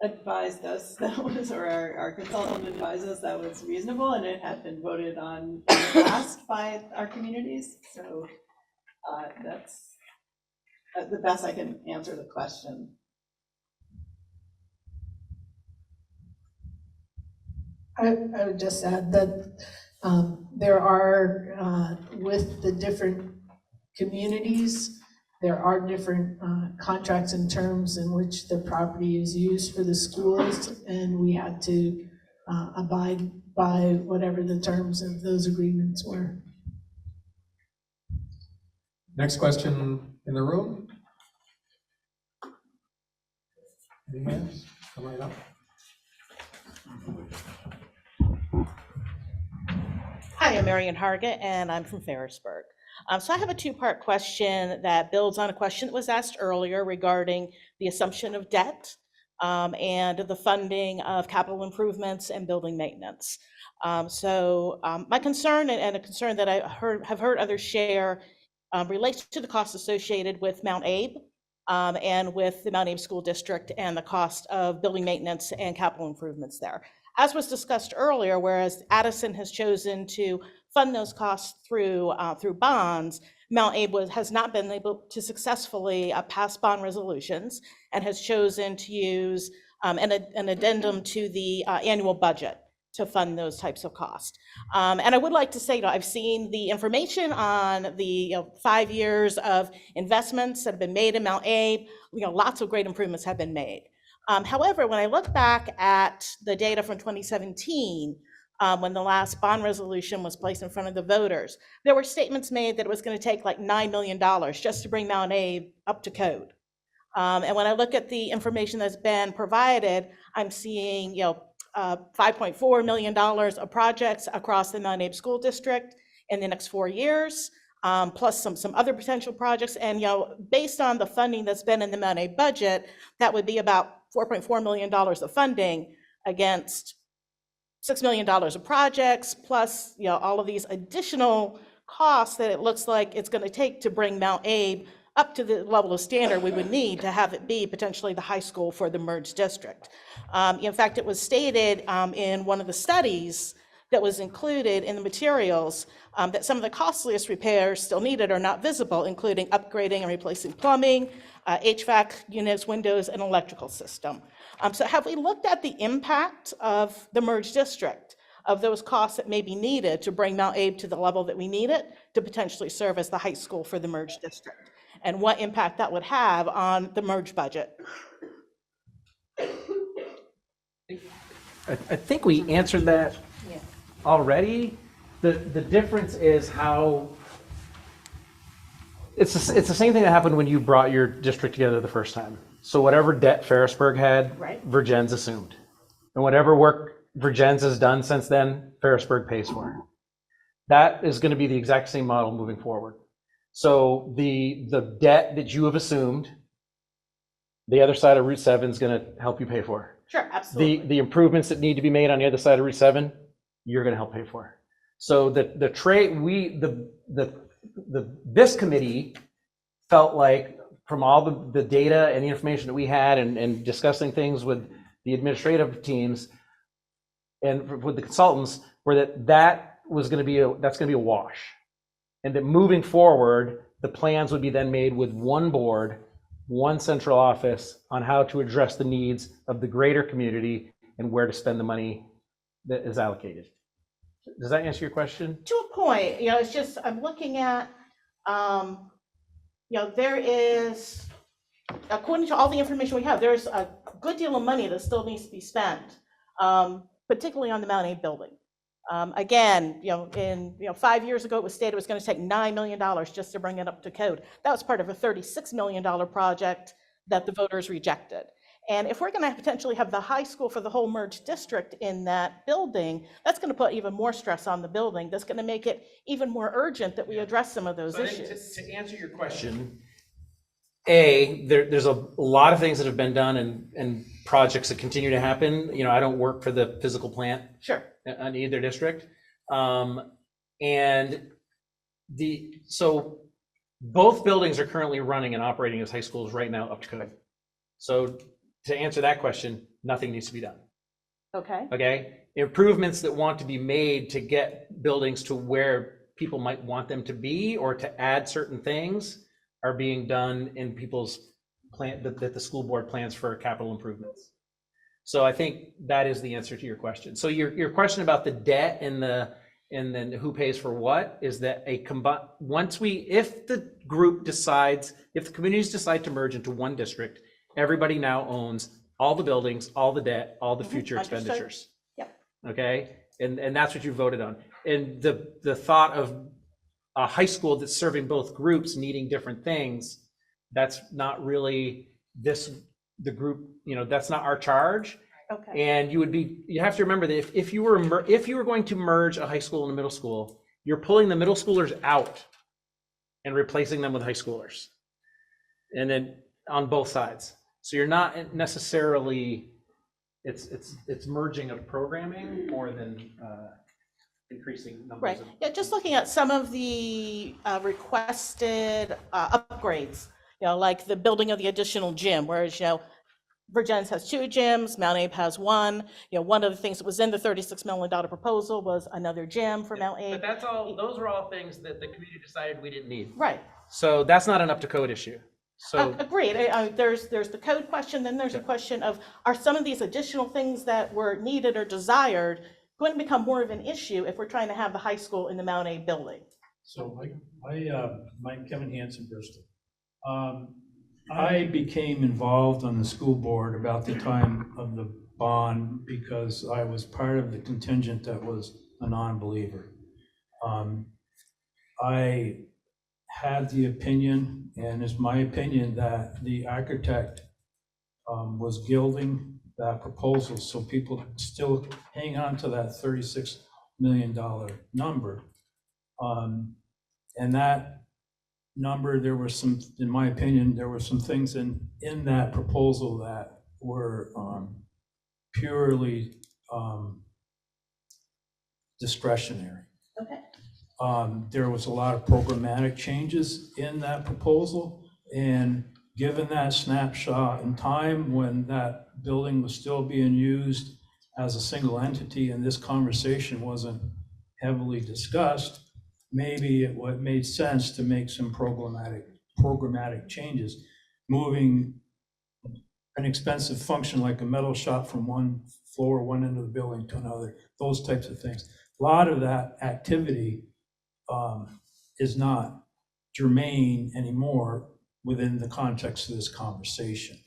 advised us or our consultant advised us that was reasonable, and it had been voted on in the past by our communities. So that's the best I can answer the question. I would just add that there are, with the different communities. There are different contracts and terms in which the property is used for the schools, and we had to abide by whatever the terms of those agreements were. Next question in the room? Any hands? Come right up. Hi, I'm Marion Hargett, and I'm from Ferrisburg. So I have a two-part question that builds on a question that was asked earlier regarding the assumption of debt and the funding of capital improvements and building maintenance. My concern, and a concern that I have heard others share, relates to the costs associated with Mount Abe and with the Mount Abe School District and the cost of building maintenance and capital improvements there. As was discussed earlier, whereas Addison has chosen to fund those costs through bonds, Mount Abe has not been able to successfully pass bond resolutions and has chosen to use an addendum to the annual budget to fund those types of costs. And I would like to say, I've seen the information on the 5 years of investments that have been made in Mount Abe. Lots of great improvements have been made. However, when I look back at the data from 2017, when the last bond resolution was placed in front of the voters, there were statements made that it was going to take like $9 million just to bring Mount Abe up to code. And when I look at the information that's been provided, I'm seeing $5.4 million of projects across the Mount Abe School District in the next 4 years, plus some other potential projects. And based on the funding that's been in the Mount Abe budget, that would be about $4.4 million of funding against $6 million of projects, plus all of these additional costs that it looks like it's going to take to bring Mount Abe up to the level of standard we would need to have it be potentially the high school for the merged district. In fact, it was stated in one of the studies that was included in the materials that some of the costliest repairs still needed are not visible, including upgrading and replacing plumbing, HVAC units, windows, and electrical system. So have we looked at the impact of the merged district, of those costs that may be needed to bring Mount Abe to the level that we need it to potentially serve as the high school for the merged district, and what impact that would have on the merged budget? I think we answered that already. The difference is how it's the same thing that happened when you brought your district together the first time. So whatever debt Ferrisburg had, Virgins assumed, and whatever work Virgins has done since then, Ferrisburg pays for. That is going to be the exact same model moving forward. So the debt that you have assumed, the other side of Route 7 is going to help you pay for. Sure, absolutely. The improvements that need to be made on the other side of Route 7, you're going to help pay for. So this committee felt like, from all the data and the information that we had and discussing things with the administrative teams and with the consultants, were that's going to be a wash. And that moving forward, the plans would be then made with one board, one central office on how to address the needs of the greater community and where to spend the money that is allocated. Does that answer your question? To a point, it's just, I'm looking at, there is, according to all the information we have, there's a good deal of money that still needs to be spent, particularly on the Mount Abe building. Again, 5 years ago, it was stated it was going to take $9 million just to bring it up to code. That was part of a $36 million project that the voters rejected. And if we're going to potentially have the high school for the whole merged district in that building, that's going to put even more stress on the building. That's going to make it even more urgent that we address some of those issues. To answer your question, there's a lot of things that have been done and projects that continue to happen. I don't work for the physical plant on either district. So both buildings are currently running and operating as high schools right now up to code. So to answer that question, nothing needs to be done. Okay. Improvements that want to be made to get buildings to where people might want them to be or to add certain things are being done in people's plan that the school board plans for capital improvements. So I think that is the answer to your question. So your question about the debt and and then who pays for what, is that if the group decides, if the communities decide to merge into one district, everybody now owns all the buildings, all the debt, all the future Understood. expenditures. Yep. Okay, and that's what you voted on. And the thought of a high school that's serving both groups needing different things, that's not really the group, that's not our charge. Okay. And you have to remember that if you were going to merge a high school and a middle school, you're pulling the middle schoolers out and replacing them with high schoolers. And then on both sides. So you're not necessarily, it's merging of programming more than increasing numbers. Right, yeah, just looking at some of the requested upgrades, like the building of the additional gym, whereas, Virgins has 2 gyms, Mount Abe has 1. One of the things that was in the $36 million proposal was another gym for Mount Abe. But those are all things that the community decided we didn't need. Right. So that's not an up to code issue. So Agreed. There's the code question, then there's a question of, are some of these additional things that were needed or desired going to become more of an issue if we're trying to have the high school in the Mount Abe building? So Mike Kevin Hansen, Bristol. I became involved on the school board about the time of the bond because I was part of the contingent that was a non-believer. I had the opinion, and it's my opinion, that the architect was gilding that proposal, so people still hang on to that $36 million number. And that number, there were some, in my opinion, there were some things in that proposal that were purely discretionary. Okay. There was a lot of programmatic changes in that proposal, and given that snapshot in time when that building was still being used as a single entity and this conversation wasn't heavily discussed, maybe it made sense to make some programmatic changes, moving an expensive function like a metal shop from one floor, one end of the building to another, those types of things. A lot of that activity is not germane anymore within the context of this conversation.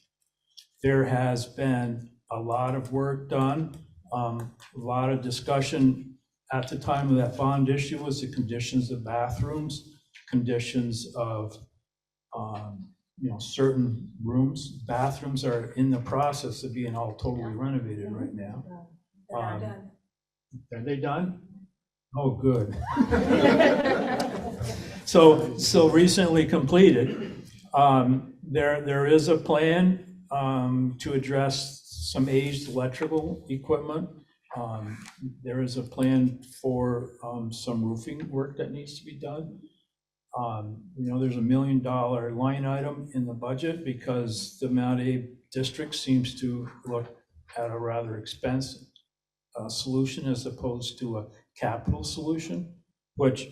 There has been a lot of work done, a lot of discussion at the time of that bond issue was the conditions of bathrooms, conditions of certain rooms. Bathrooms are in the process of being all totally renovated right now. Are they done? Oh, good. So recently completed. There is a plan to address some aged electrical equipment. There is a plan for some roofing work that needs to be done. There's $1 million line item in the budget because the Mount Abe district seems to look at a rather expensive solution as opposed to a capital solution, which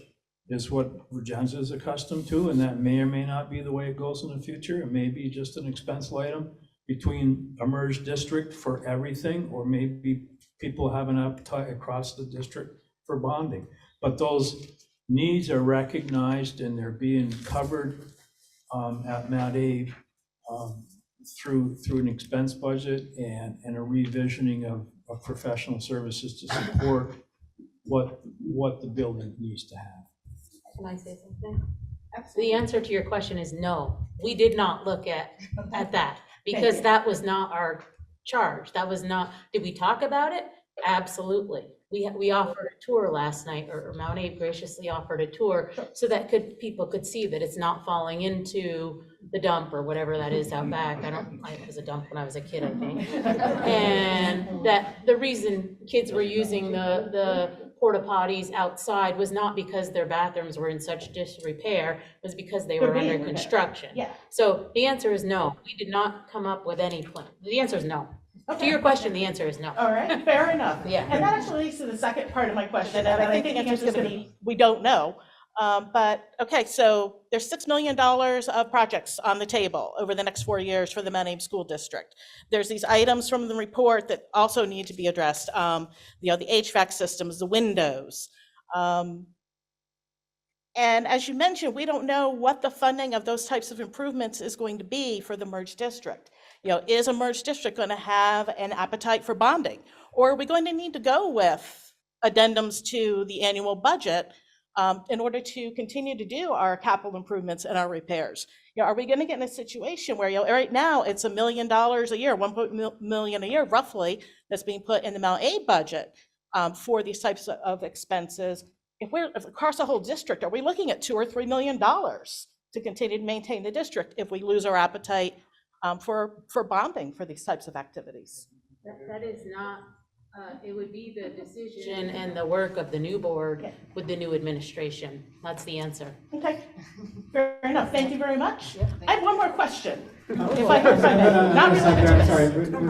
is what Virginia is accustomed to, and that may or may not be the way it goes in the future. It may be just an expense item between a merged district for everything, or maybe people have an appetite across the district for bonding. But those needs are recognized and they're being covered at Mount Abe through an expense budget and a revisioning of professional services to support what the building needs to have. Can I say something? The answer to your question is no. We did not look at that because that was not our charge. That was not, did we talk about it? Absolutely. We offered a tour last night, or Mount Abe graciously offered a tour so that people could see that it's not falling into the dump or whatever that is out back. It was a dump when I was a kid, I think. And that the reason kids were using the porta potties outside was not because their bathrooms were in such disrepair, it was because they were under construction. Yeah. So the answer is no. We did not come up with any plan. The answer is no. To your question, the answer is no. All right, fair enough. Yeah. And that actually leads to the second part of my question, and I think the answer is going to be, we don't know. But, okay, so there's $6 million of projects on the table over the next 4 years for the Mount Abe School District. There's these items from the report that also need to be addressed. The HVAC systems, the windows. And as you mentioned, we don't know what the funding of those types of improvements is going to be for the merged district. Is a merged district going to have an appetite for bonding? Or are we going to need to go with addendums to the annual budget in order to continue to do our capital improvements and our repairs? Are we going to get in a situation where, right now it's $1 million a year, 1 million a year roughly, that's being put in the MAUSD budget for these types of expenses? If across the whole district, are we looking at $2 or $3 million to continue to maintain the district if we lose our appetite for bonding for these types of activities? That is not, it would be the decision and the work of the new board with the new administration. That's the answer. Okay, fair enough. Thank you very much. I have one more question. If I can find it, not related to this. Sorry,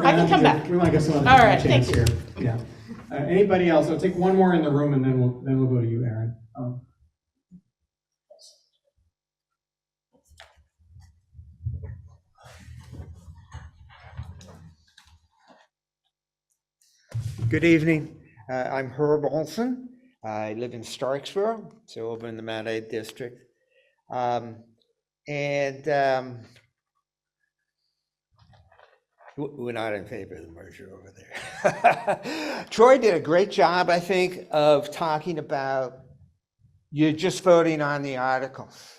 I can come back. We want to get someone All a right, chance thank you. here. Yeah. Anybody else? I'll take one more in the room, and then we'll go to you, Aaron. Good evening. I'm Herb Olson. I live in Starksville, so over in the MAUSD district. We're not in favor of the merger over there. Troy did a great job, I think, of talking about you're just voting on the articles.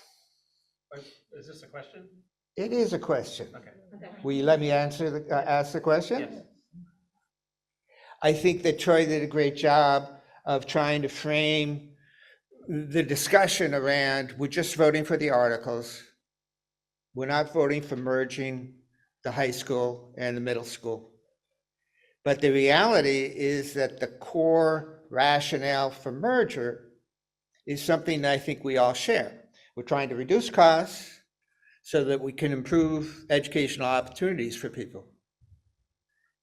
Is this a question? It is a question. Okay. Will you let me ask the question? Yes. I think that Troy did a great job of trying to frame the discussion around, we're just voting for the articles. We're not voting for merging the high school and the middle school. But the reality is that the core rationale for merger is something that I think we all share. We're trying to reduce costs so that we can improve educational opportunities for people.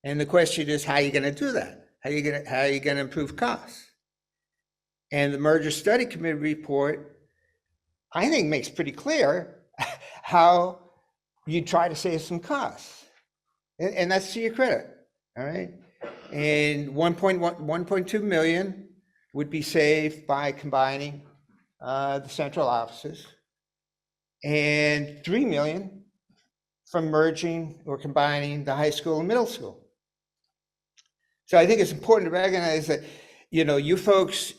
And the question is, how are you going to do that? How are you going to improve costs? And the Merger Study Committee report, I think, makes pretty clear how you try to save some costs. And that's to your credit, all right? And 1.2 million would be saved by combining the central offices, and 3 million from merging or combining the high school and middle school. So I think it's important to recognize that, you folks,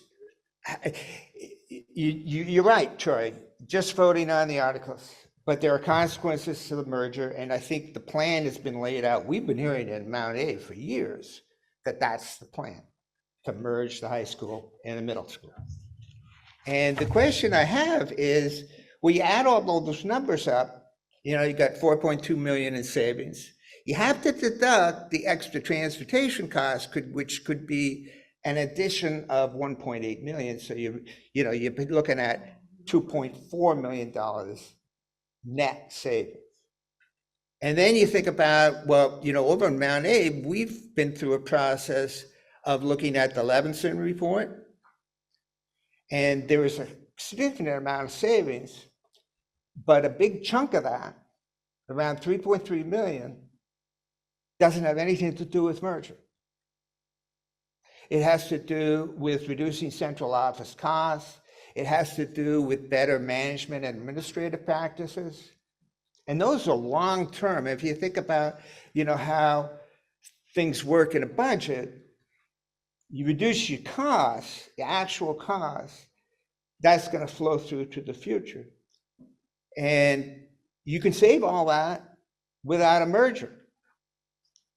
you're right, Troy, just voting on the articles, but there are consequences to the merger, and I think the plan has been laid out. We've been hearing it in MAUSD for years that that's the plan, to merge the high school and the middle school. And the question I have is, you add all those numbers up, you got 4.2 million in savings. You have to deduct the extra transportation costs, which could be an addition of 1.8 million. So you're looking at $2.4 million net savings. And then you think about, over in MAUSD, we've been through a process of looking at the Levinson report, and there is a significant amount of savings, but a big chunk of that, around 3.3 million, doesn't have anything to do with merger. It has to do with reducing central office costs. It has to do with better management and administrative practices. And those are long-term. If you think about, how things work in a budget, you reduce your costs, the actual costs, that's going to flow through to the future. And you can save all that without a merger.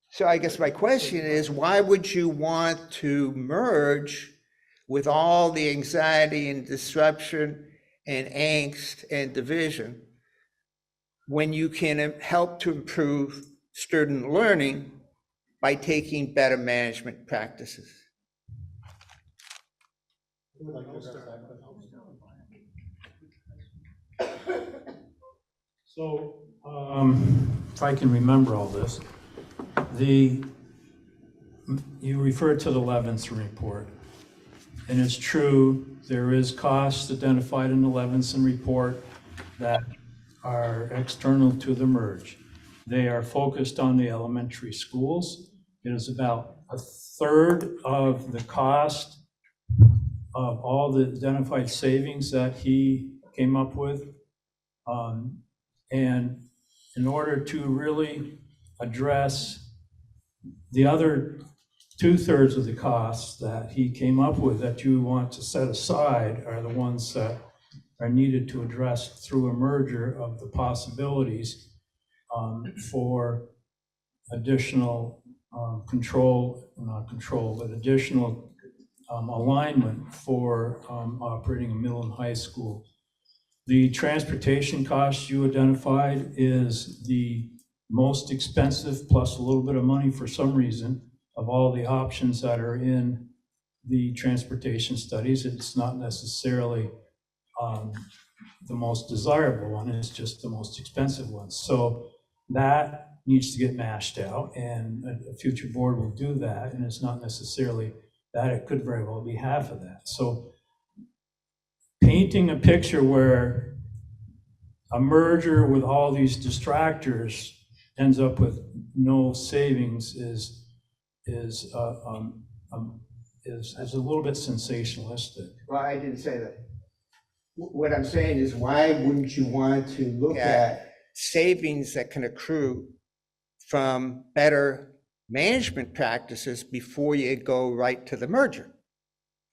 So I guess my question is, why would you want to merge with all the anxiety and disruption and angst and division when you can help to improve student learning by taking better management practices? Who would like to address that question? So, if I can remember all this, you referred to the Levinson report, and it's true, there is costs identified in the Levinson report that are external to the merge. They are focused on the elementary schools. It is about a third of the cost of all the identified savings that he came up with. And in order to really address the other 2/3 of the costs that he came up with that you want to set aside are the ones that are needed to address through a merger of the possibilities for additional additional alignment for operating a middle and high school. The transportation cost you identified is the most expensive, plus a little bit of money for some reason, of all the options that are in the transportation studies. It's not necessarily the most desirable one, it's just the most expensive one. So that needs to get mashed out, and a future board will do that, and it's not necessarily that, it could very well be half of that. So painting a picture where a merger with all these distractors ends up with no savings is a little bit sensationalistic. Well, I didn't say that. What I'm saying is, why wouldn't you want to look at savings that can accrue from better management practices before you go right to the merger?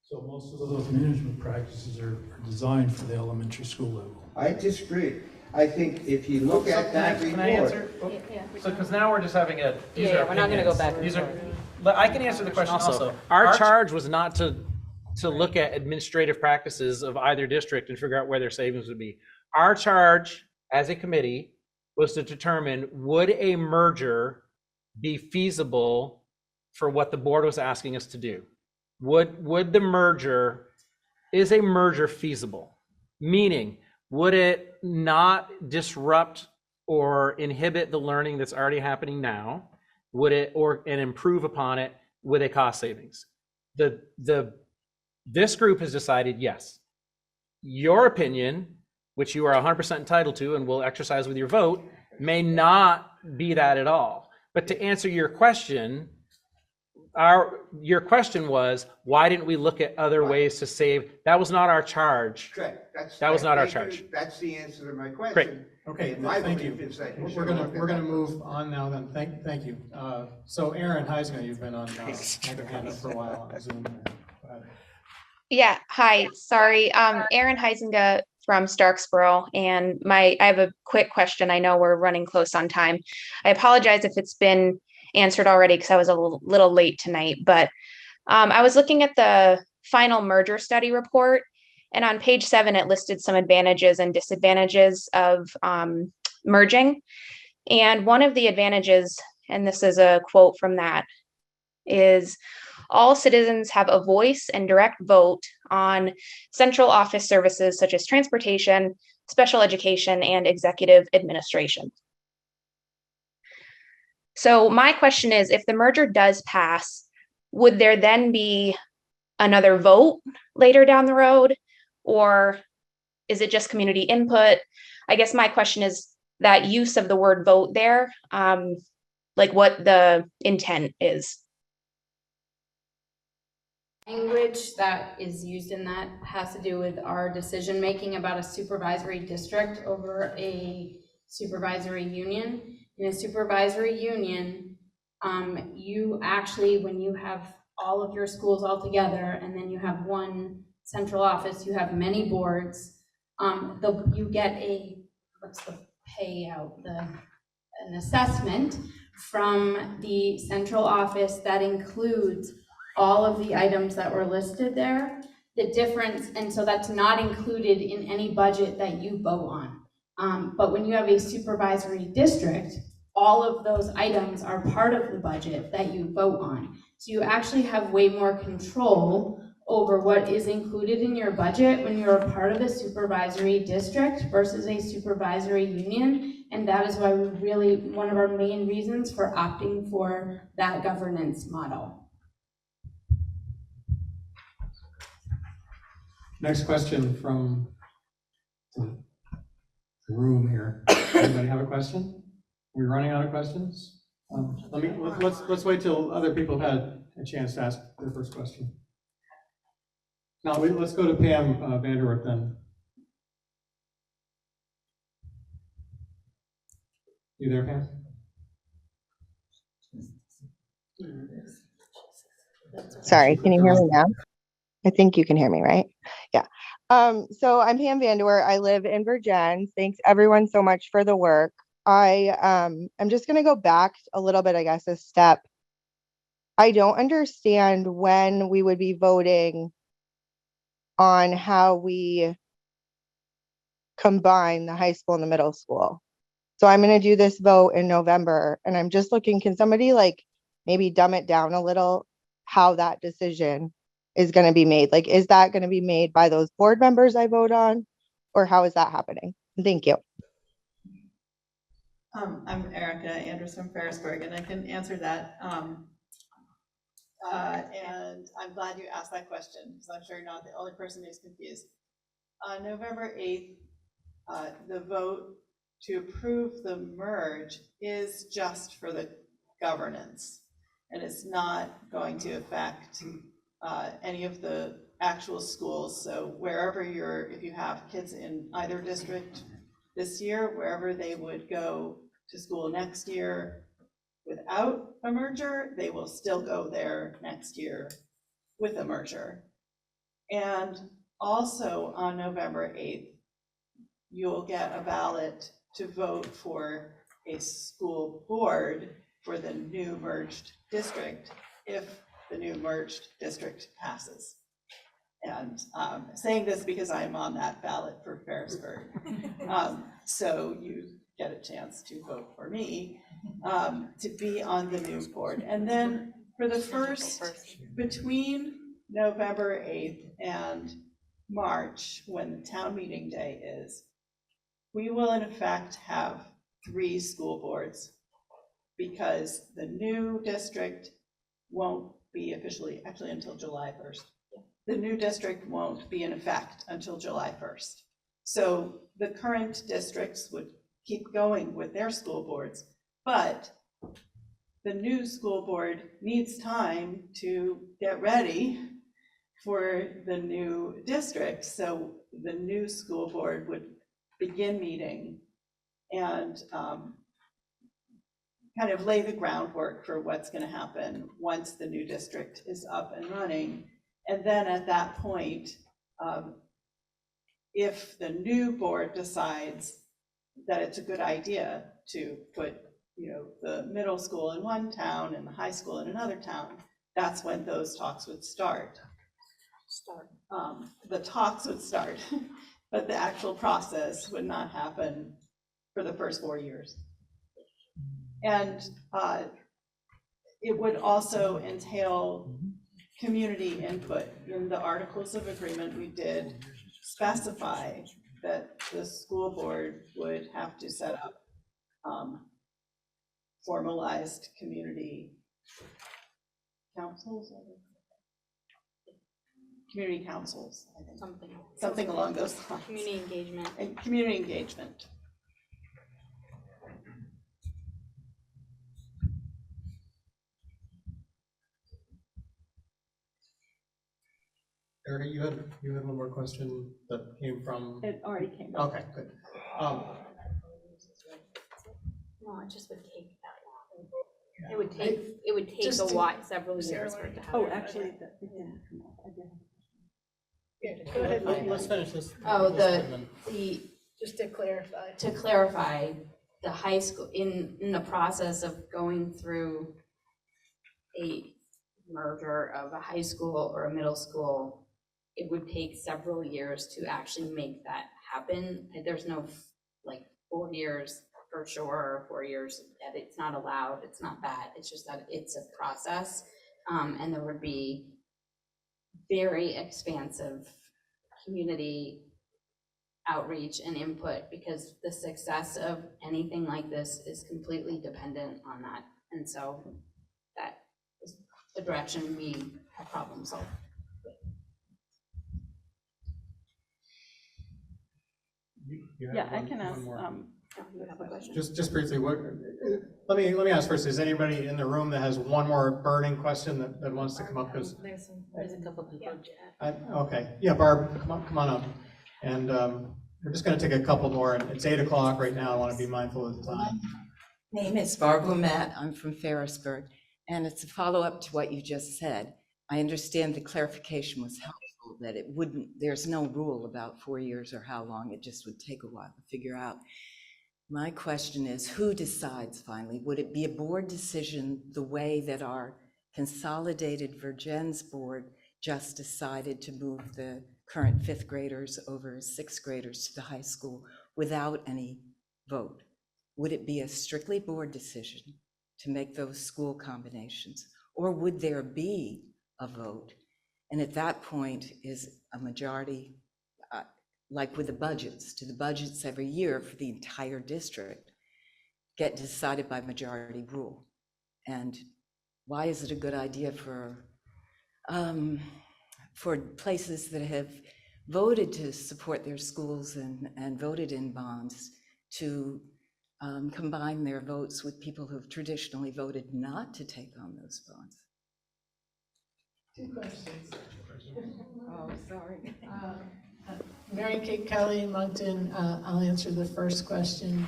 So most of those management practices are designed for the elementary school level. I disagree. I think if you look at that report. Can I answer? So, because now we're just having a. We're not gonna go back. But I can answer the question also. Our charge was not to look at administrative practices of either district and figure out where their savings would be. Our charge as a committee was to determine, would a merger be feasible for what the board was asking us to do? Is a merger feasible? Meaning, would it not disrupt or inhibit the learning that's already happening now? Would it, and improve upon it with a cost savings? This group has decided yes. Your opinion, which you are 100% entitled to and will exercise with your vote, may not be that at all. But to answer your question, your question was, why didn't we look at other ways to save? That was not our charge. Correct. That was not our charge. That's the answer to my question. Great. Okay, My thank belief you. is that you We're should look gonna at that. move on now then. Thank you. So Aaron Heisinger, you've been on, had your hand up for a while on Zoom. Go ahead. Yeah, hi, sorry. Erin Heisinger from Starksboro, and I have a quick question. I know we're running close on time. I apologize if it's been answered already because I was a little late tonight, but I was looking at the final merger study report, and on page 7, it listed some advantages and disadvantages of merging. And one of the advantages, and this is a quote from that, is all citizens have a voice and direct vote on central office services such as transportation, special education, and executive administration. So my question is, if the merger does pass, would there then be another vote later down the road? Or is it just community input? I guess my question is that use of the word vote there, like what the intent is. Language that is used in that has to do with our decision making about a supervisory district over a supervisory union. In a supervisory union, you actually, when you have all of your schools all together and then you have one central office, you have many boards, you get what's the payout, an assessment from the central office that includes all of the items that were listed there. The difference, and so that's not included in any budget that you vote on. But when you have a supervisory district, all of those items are part of the budget that you vote on. So you actually have way more control over what is included in your budget when you're a part of a supervisory district versus a supervisory union. And that is why one of our main reasons for opting for that governance model. Next question from the room here. Anybody have a question? Are we running out of questions? Let's wait till other people have had a chance to ask their first question. Now, let's go to Pam Vanderwerf then. You there, Pam? Sorry, can you hear me now? I think you can hear me, right? Yeah. So I'm Pam Vanderwerf. I live in Virgins. Thanks everyone so much for the work. I'm just gonna go back a little bit, I guess, a step. I don't understand when we would be voting on how we combine the high school and the middle school. So I'm gonna do this vote in November, and I'm just looking, can somebody like maybe dumb it down a little, how that decision is gonna be made? Like, is that gonna be made by those board members I vote on? Or how is that happening? Thank you. I'm Erica Andrews from Ferrisburg, and I can answer that. And I'm glad you asked that question, because I'm sure you're not the only person who's confused. On November 8th, the vote to approve the merge is just for the governance, and it's not going to affect any of the actual schools. So wherever if you have kids in either district this year, wherever they would go to school next year without a merger, they will still go there next year with a merger. And also on November 8th, you'll get a ballot to vote for a school board for the new merged district if the new merged district passes. And saying this because I'm on that ballot for Ferrisburg. So you get a chance to vote for me to be on the new board. And then for the between November 8th and March, when town meeting day is, we will in effect have 3 school boards, because the new district won't be officially, actually until July 1st. The new district won't be in effect until July 1st. So the current districts would keep going with their school boards, but the new school board needs time to get ready for the new district. So the new school board would begin meeting and kind of lay the groundwork for what's going to happen once the new district is up and running. And then at that point, if the new board decides that it's a good idea to put, the middle school in one town and the high school in another town, that's when those talks would start. The talks would start, but the actual process would not happen for the first 4 years. And it would also entail community input. In the Articles of Agreement, we did specify that the school board would have to set up formalized community councils, community councils, I think. Something along those lines. Community engagement. And community engagement. Erica, you had one more question that came from. It already came. Okay, good. No, it just would take that long. It would take a while, several years for it to happen. Oh, actually, Go ahead. Let's finish this. Oh, Just to clarify. to clarify, the high school, in the process of going through a merger of a high school or a middle school, it would take several years to actually make that happen. There's no 4 years for sure, or 4 years that it's not allowed. It's not that. It's just that it's a process, and there would be very expansive community outreach and input, because the success of anything like this is completely dependent on that. And so that is the direction we have problem solved. Yeah, I can ask, Just briefly, let me ask first, is anybody in the room that has one more burning question that wants to come up? Because There's a couple people in chat. okay, yeah, Barb, come on up. And we're just gonna take a couple more, and it's 8 o'clock right now, I wanna be mindful of the time. Name is Barbara Matt, I'm from Ferrisburg, and it's a follow-up to what you just said. I understand the clarification was helpful, that it wouldn't, there's no rule about 4 years or how long, it just would take a while to figure out. My question is, who decides finally? Would it be a board decision the way that our consolidated Virgins board just decided to move the current 5th graders over 6th graders to the high school without any vote? Would it be a strictly board decision to make those school combinations? Or would there be a vote? And at that point, is a majority, like with the budgets, do the budgets every year for the entire district get decided by majority rule? And why is it a good idea for places that have voted to support their schools and voted in bonds to combine their votes with people who've traditionally voted not to take on those bonds? 2 questions. Oh, sorry. Mary Kate Kelly in Moncton, I'll answer the first question.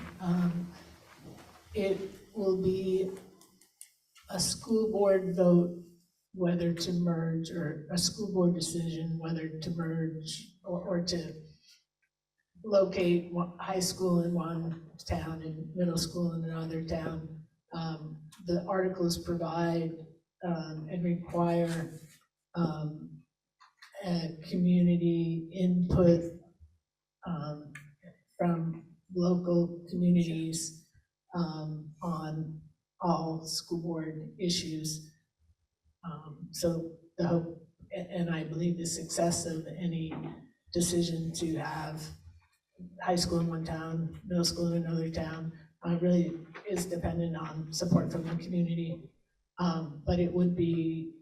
It will be a school board vote whether to merge, or a school board decision whether to merge or to locate high school in one town and middle school in another town. The articles provide and require community input from local communities on all school board issues. So the hope, and I believe the success of any decision to have high school in one town, middle school in another town, really is dependent on support from the community. But it would be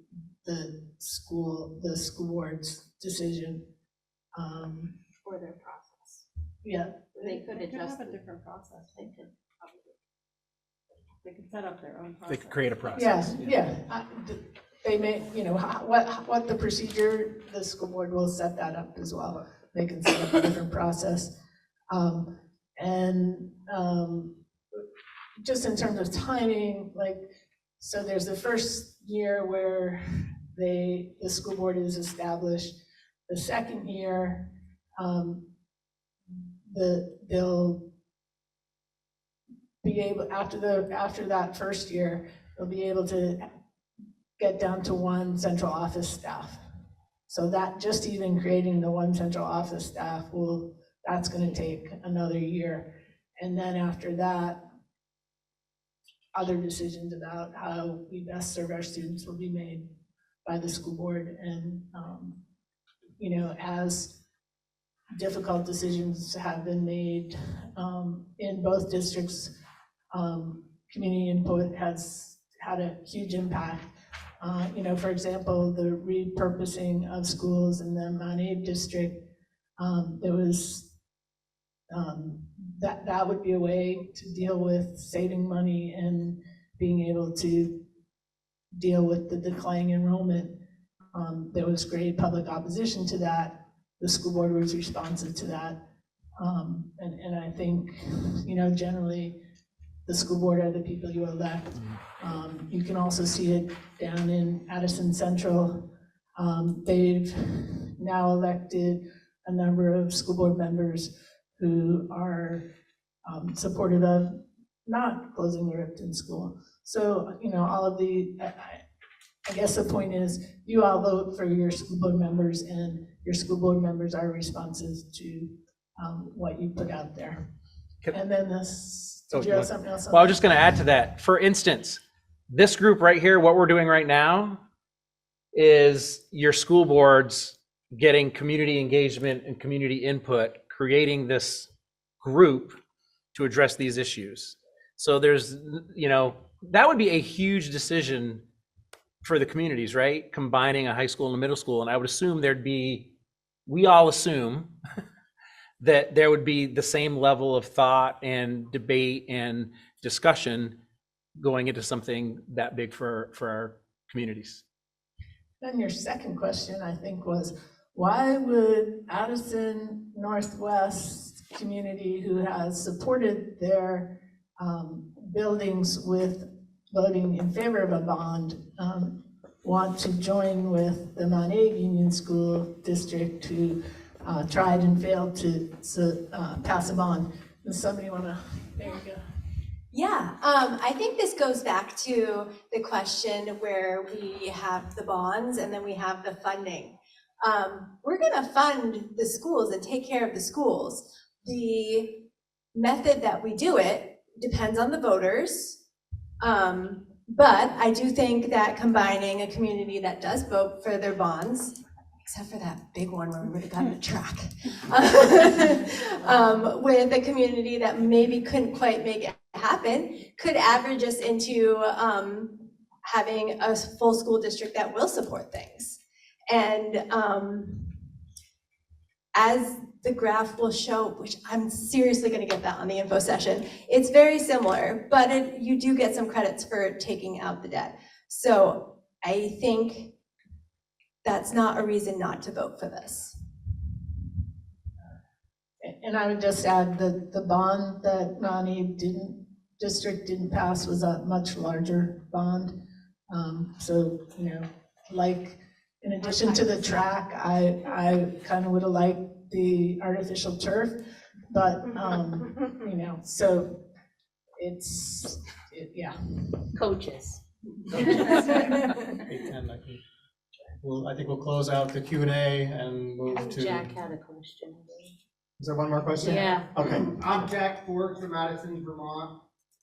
the school board's decision. For their process. Yeah. They could adjust have a different process. They could set up their own process. They could create a process. Yeah. They may, what the procedure, the school board will set that up as well. They can set up a different process. Just in terms of timing, so there's the first year where the school board is established. The second year, they'll be able, after that first year, they'll be able to get down to one central office staff. So that, just even creating the one central office staff that's going to take another year. And then after that, other decisions about how we best serve our students will be made by the school board. And, as difficult decisions have been made in both districts, community input has had a huge impact. For example, the repurposing of schools in the Mount Abe district, there was that would be a way to deal with saving money and being able to deal with the declining enrollment. There was great public opposition to that. The school board was responsive to that. And I think, generally, the school board are the people you elect. You can also see it down in Addison Central. They've now elected a number of school board members who are supportive of not closing the Ripton school. So, all of I guess the point is, you all vote for your school board members, and your school board members are responsive to what you put out there. And then did you have something else? Well, I was just going to add to that. For instance, this group right here, what we're doing right now is your school boards getting community engagement and community input, creating this group to address these issues. So there's, that would be a huge decision for the communities, right? Combining a high school and a middle school. And I would assume we all assume that there would be the same level of thought and debate and discussion going into something that big for our communities. Then your second question, I think, was why would Addison Northwest community, who has supported their buildings with voting in favor of a bond, want to join with the Mount Abe Union School District, who tried and failed to pass a bond? Does somebody want to, there you go. Yeah, I think this goes back to the question where we have the bonds and then we have the funding. We're gonna fund the schools and take care of the schools. The method that we do it depends on the voters. But I do think that combining a community that does vote for their bonds, except for that big one where we would have gotten a track, with a community that maybe couldn't quite make it happen, could average us into having a full school district that will support things. And as the graph will show, which I'm seriously going to get that on the info session, it's very similar, but you do get some credits for taking out the debt. So I think that's not a reason not to vote for this. And I would just add that the bond that Mount Abe district didn't pass was a much larger bond. So, you know, like, in addition to the track, I kind of would have liked the artificial turf, but, you know, so yeah. Coaches. Well, I think we'll close out the Q&A and move to. Jack had a question. Is there one more question? Yeah. Okay. I'm Jack Ford from Addison, Vermont,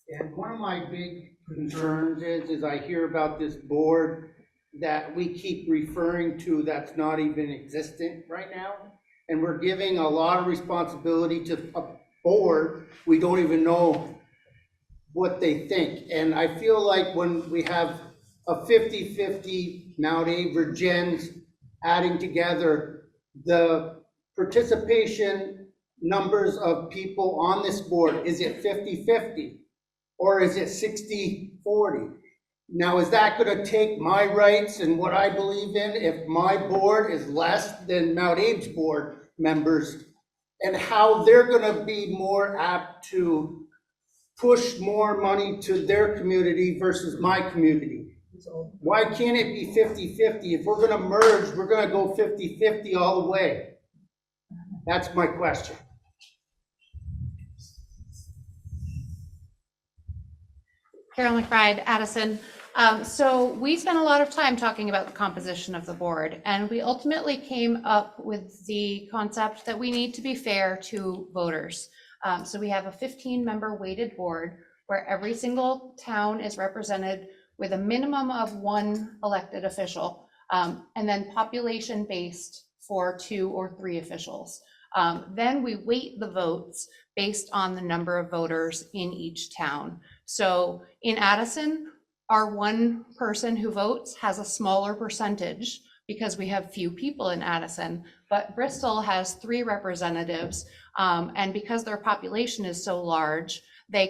and one of my big concerns is I hear about this board that we keep referring to that's not even existent right now, and we're giving a lot of responsibility to a board we don't even know what they think. And I feel like when we have a 50-50 Mount Abe Virgins adding together, the participation numbers of people on this board, is it 50-50 or is it 60-40? Now, is that going to take my rights and what I believe in if my board is less than Mount Abe's board members, and how they're going to be more apt to push more money to their community versus my community? Why can't it be 50-50? If we're going to merge, we're going to go 50-50 all the way. That's my question. Carol McBride, Addison. So we spent a lot of time talking about the composition of the board, and we ultimately came up with the concept that we need to be fair to voters. So we have a 15-member weighted board where every single town is represented with a minimum of one elected official, and then population-based for 2 or 3 officials. Then we weight the votes based on the number of voters in each town. So in Addison, our one person who votes has a smaller percentage because we have few people in Addison, but Bristol has 3 representatives, and because their population is so large, they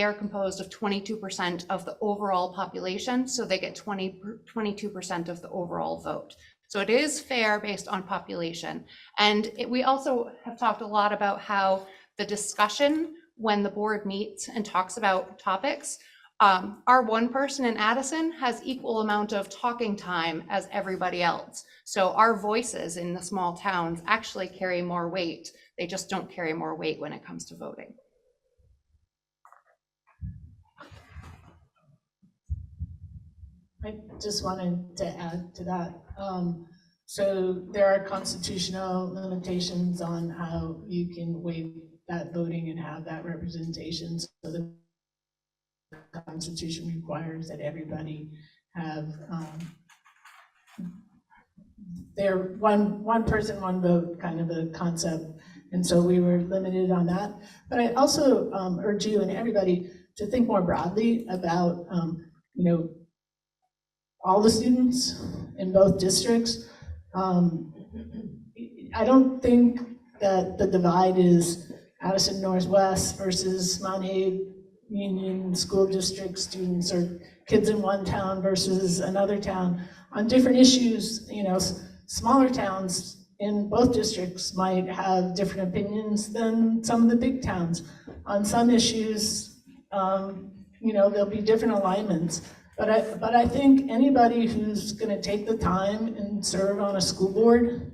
are composed of 22% of the overall population, so they get 22% of the overall vote. So it is fair based on population. And we also have talked a lot about how the discussion when the board meets and talks about topics, our one person in Addison has equal amount of talking time as everybody else. So our voices in the small towns actually carry more weight. They just don't carry more weight when it comes to voting. I just wanted to add to that. So there are constitutional limitations on how you can waive that voting and have that representation. So the Constitution requires that everybody have their one person, one vote kind of a concept. And so we were limited on that. But I also urge you and everybody to think more broadly about, you know, all the students in both districts. I don't think that the divide is Addison Northwest versus Mount Aid Union School District students, or kids in one town versus another town. On different issues, you know, smaller towns in both districts might have different opinions than some of the big towns. On some issues, you know, there'll be different alignments. But I think anybody who's gonna take the time and serve on a school board,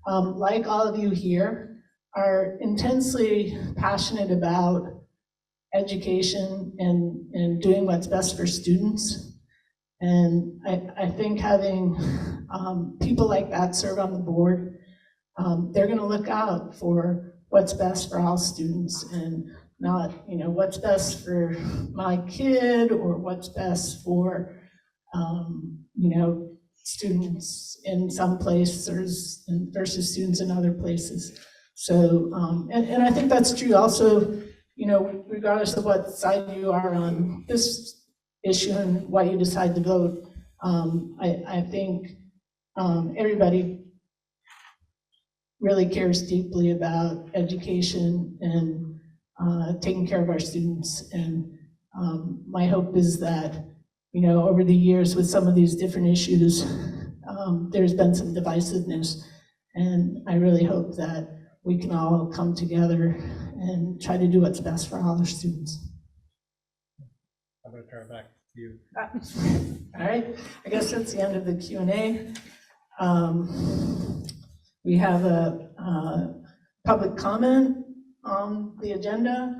like all of you here, are intensely passionate about education and doing what's best for students. And I think having people like that serve on the board, they're gonna look out for what's best for all students, and not, you know, what's best for my kid or what's best for, you know, students in some places versus students in other places. So, and I think that's true also, you know, regardless of what side you are on this issue and why you decide to vote. I think everybody really cares deeply about education and taking care of our students. And my hope is that, you know, over the years with some of these different issues, there's been some divisiveness. And I really hope that we can all come together and try to do what's best for all our students. I'm going to turn it back to you. All right, I guess that's the end of the Q&A. We have a public comment on the agenda.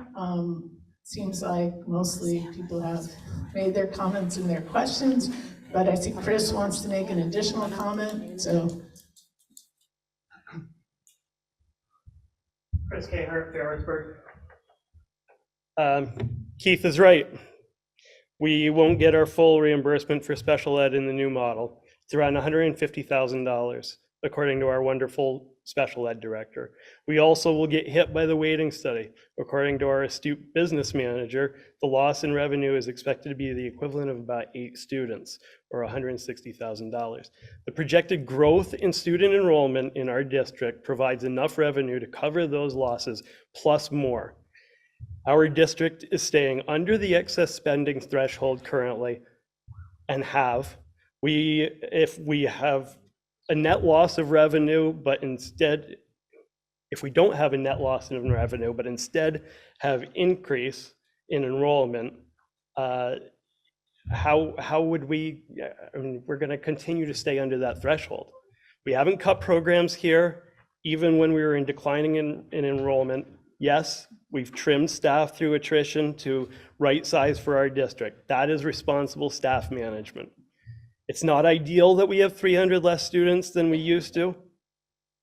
Seems like mostly people have made their comments and their questions, but I see Chris wants to make an additional comment, so. Chris Cahart, Ferrisburg. Keith is right. We won't get our full reimbursement for special ed in the new model. It's around $150,000, according to our wonderful special ed director. We also will get hit by the weighting study. According to our astute business manager, the loss in revenue is expected to be the equivalent of about 8 students, or $160,000. The projected growth in student enrollment in our district provides enough revenue to cover those losses, plus more. Our district is staying under the excess spending threshold currently, and if we have a net loss of revenue, but instead, if we don't have a net loss in revenue, but instead have increase in enrollment, how would we, I mean, we're gonna continue to stay under that threshold. We haven't cut programs here, even when we were in declining in enrollment. Yes, we've trimmed staff through attrition to right size for our district. That is responsible staff management. It's not ideal that we have 300 less students than we used to,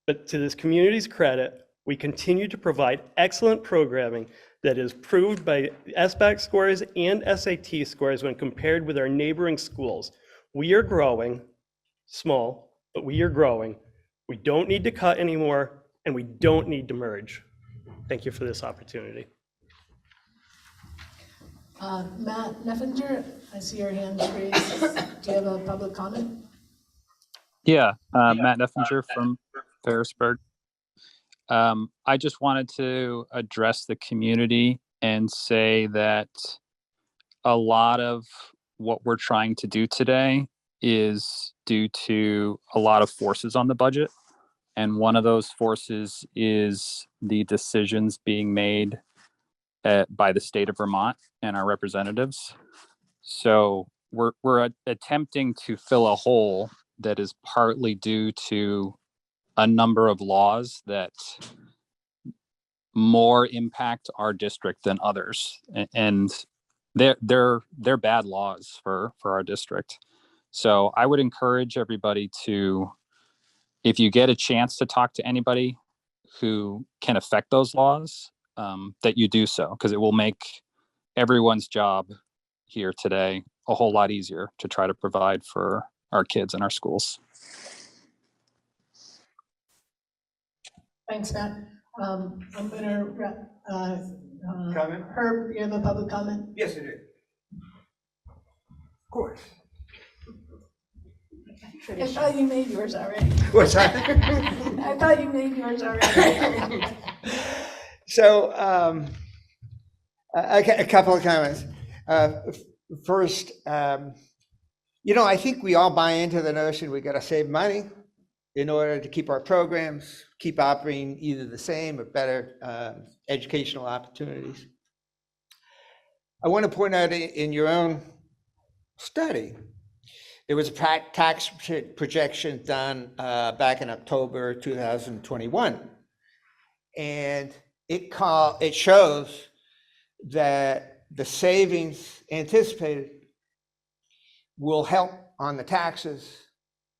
but to this community's credit, we continue to provide excellent programming that is proved by SBAC scores and SAT scores when compared with our neighboring schools. We are growing, small, but we are growing. We don't need to cut anymore, and we don't need to merge. Thank you for this opportunity. Matt Neffinger, I see your hand raised. Do you have a public comment? Yeah, Matt Neffinger from Ferrisburg. I just wanted to address the community and say that a lot of what we're trying to do today is due to a lot of forces on the budget. And one of those forces is the decisions being made by the state of Vermont and our representatives. So we're attempting to fill a hole that is partly due to a number of laws that more impact our district than others, and they're bad laws for our district. So I would encourage everybody to, if you get a chance to talk to anybody who can affect those laws, that you do so, because it will make everyone's job here today a whole lot easier to try to provide for our kids and our schools. Thanks, Matt. I'm gonna, Comment? Herb, you have a public comment? Yes, it is. Of course. I thought you made yours already. What's that? I thought you made yours already. So, a couple of comments. First, I think we all buy into the notion we got to save money in order to keep our programs, keep operating either the same or better educational opportunities. I want to point out in your own study, there was a tax projection done back in October 2021. And it shows that the savings anticipated will help on the taxes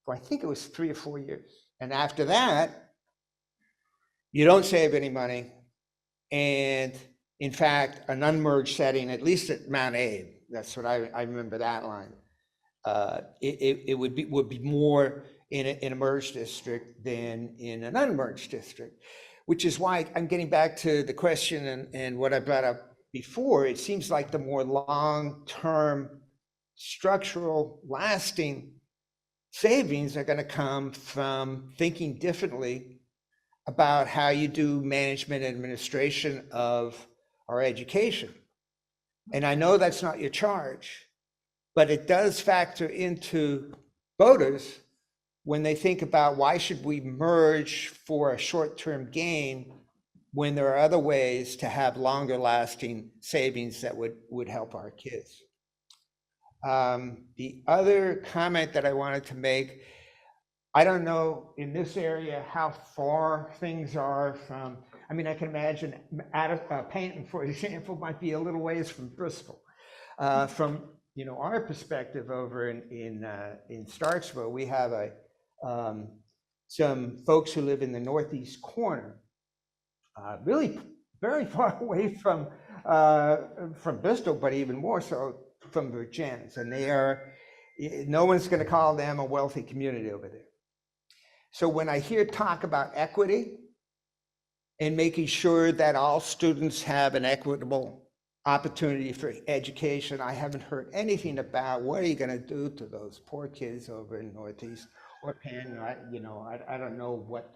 for, I think it was 3 or 4 years. And after that, you don't save any money. And in fact, an unmerged setting, at least at Mount Abe, that's what I remember that line. It would be more in a merged district than in an unmerged district, which is why I'm getting back to the question and what I brought up before. It seems like the more long-term structural lasting savings are going to come from thinking differently about how you do management and administration of our education. And I know that's not your charge, but it does factor into voters when they think about why should we merge for a short-term gain when there are other ways to have longer lasting savings that would help our kids. The other comment that I wanted to make, I don't know in this area how far things are from, I mean, I can imagine Panton, for example, might be a little ways from Bristol. From our perspective over in Starksville, we have some folks who live in the northeast corner, really very far away from Bristol, but even more so from Virgins, and no one's going to call them a wealthy community over there. So when I hear talk about equity and making sure that all students have an equitable opportunity for education, I haven't heard anything about what are you going to do to those poor kids over in Northeast or Penn. I don't know what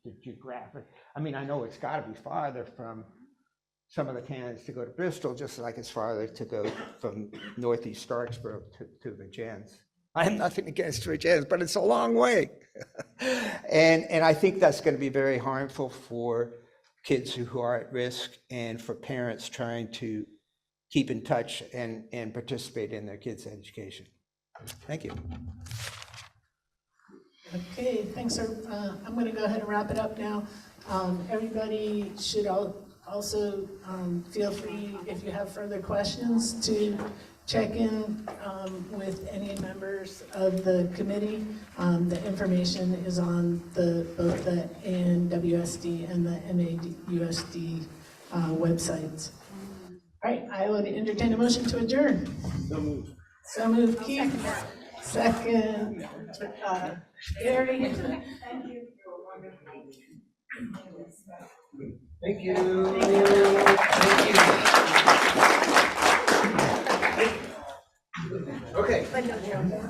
the geographic, I mean, I know it's got to be farther from some of the candidates to go to Bristol, just like it's farther to go from Northeast Starksboro to Virgins. I have nothing against Virgins, but it's a long way. and I think that's going to be very harmful for kids who are at risk and for parents trying to keep in touch and participate in their kids' education. Thank you. Okay, thanks, sir. I'm going to go ahead and wrap it up now. Everybody should also feel free, if you have further questions, to check in with any members of the committee. The information is on both the ANWSD and the MAUSD websites. All right, I would entertain a motion to adjourn. So moved. So moved, Keith. Second, Gary. Thank you. Thank you. Okay.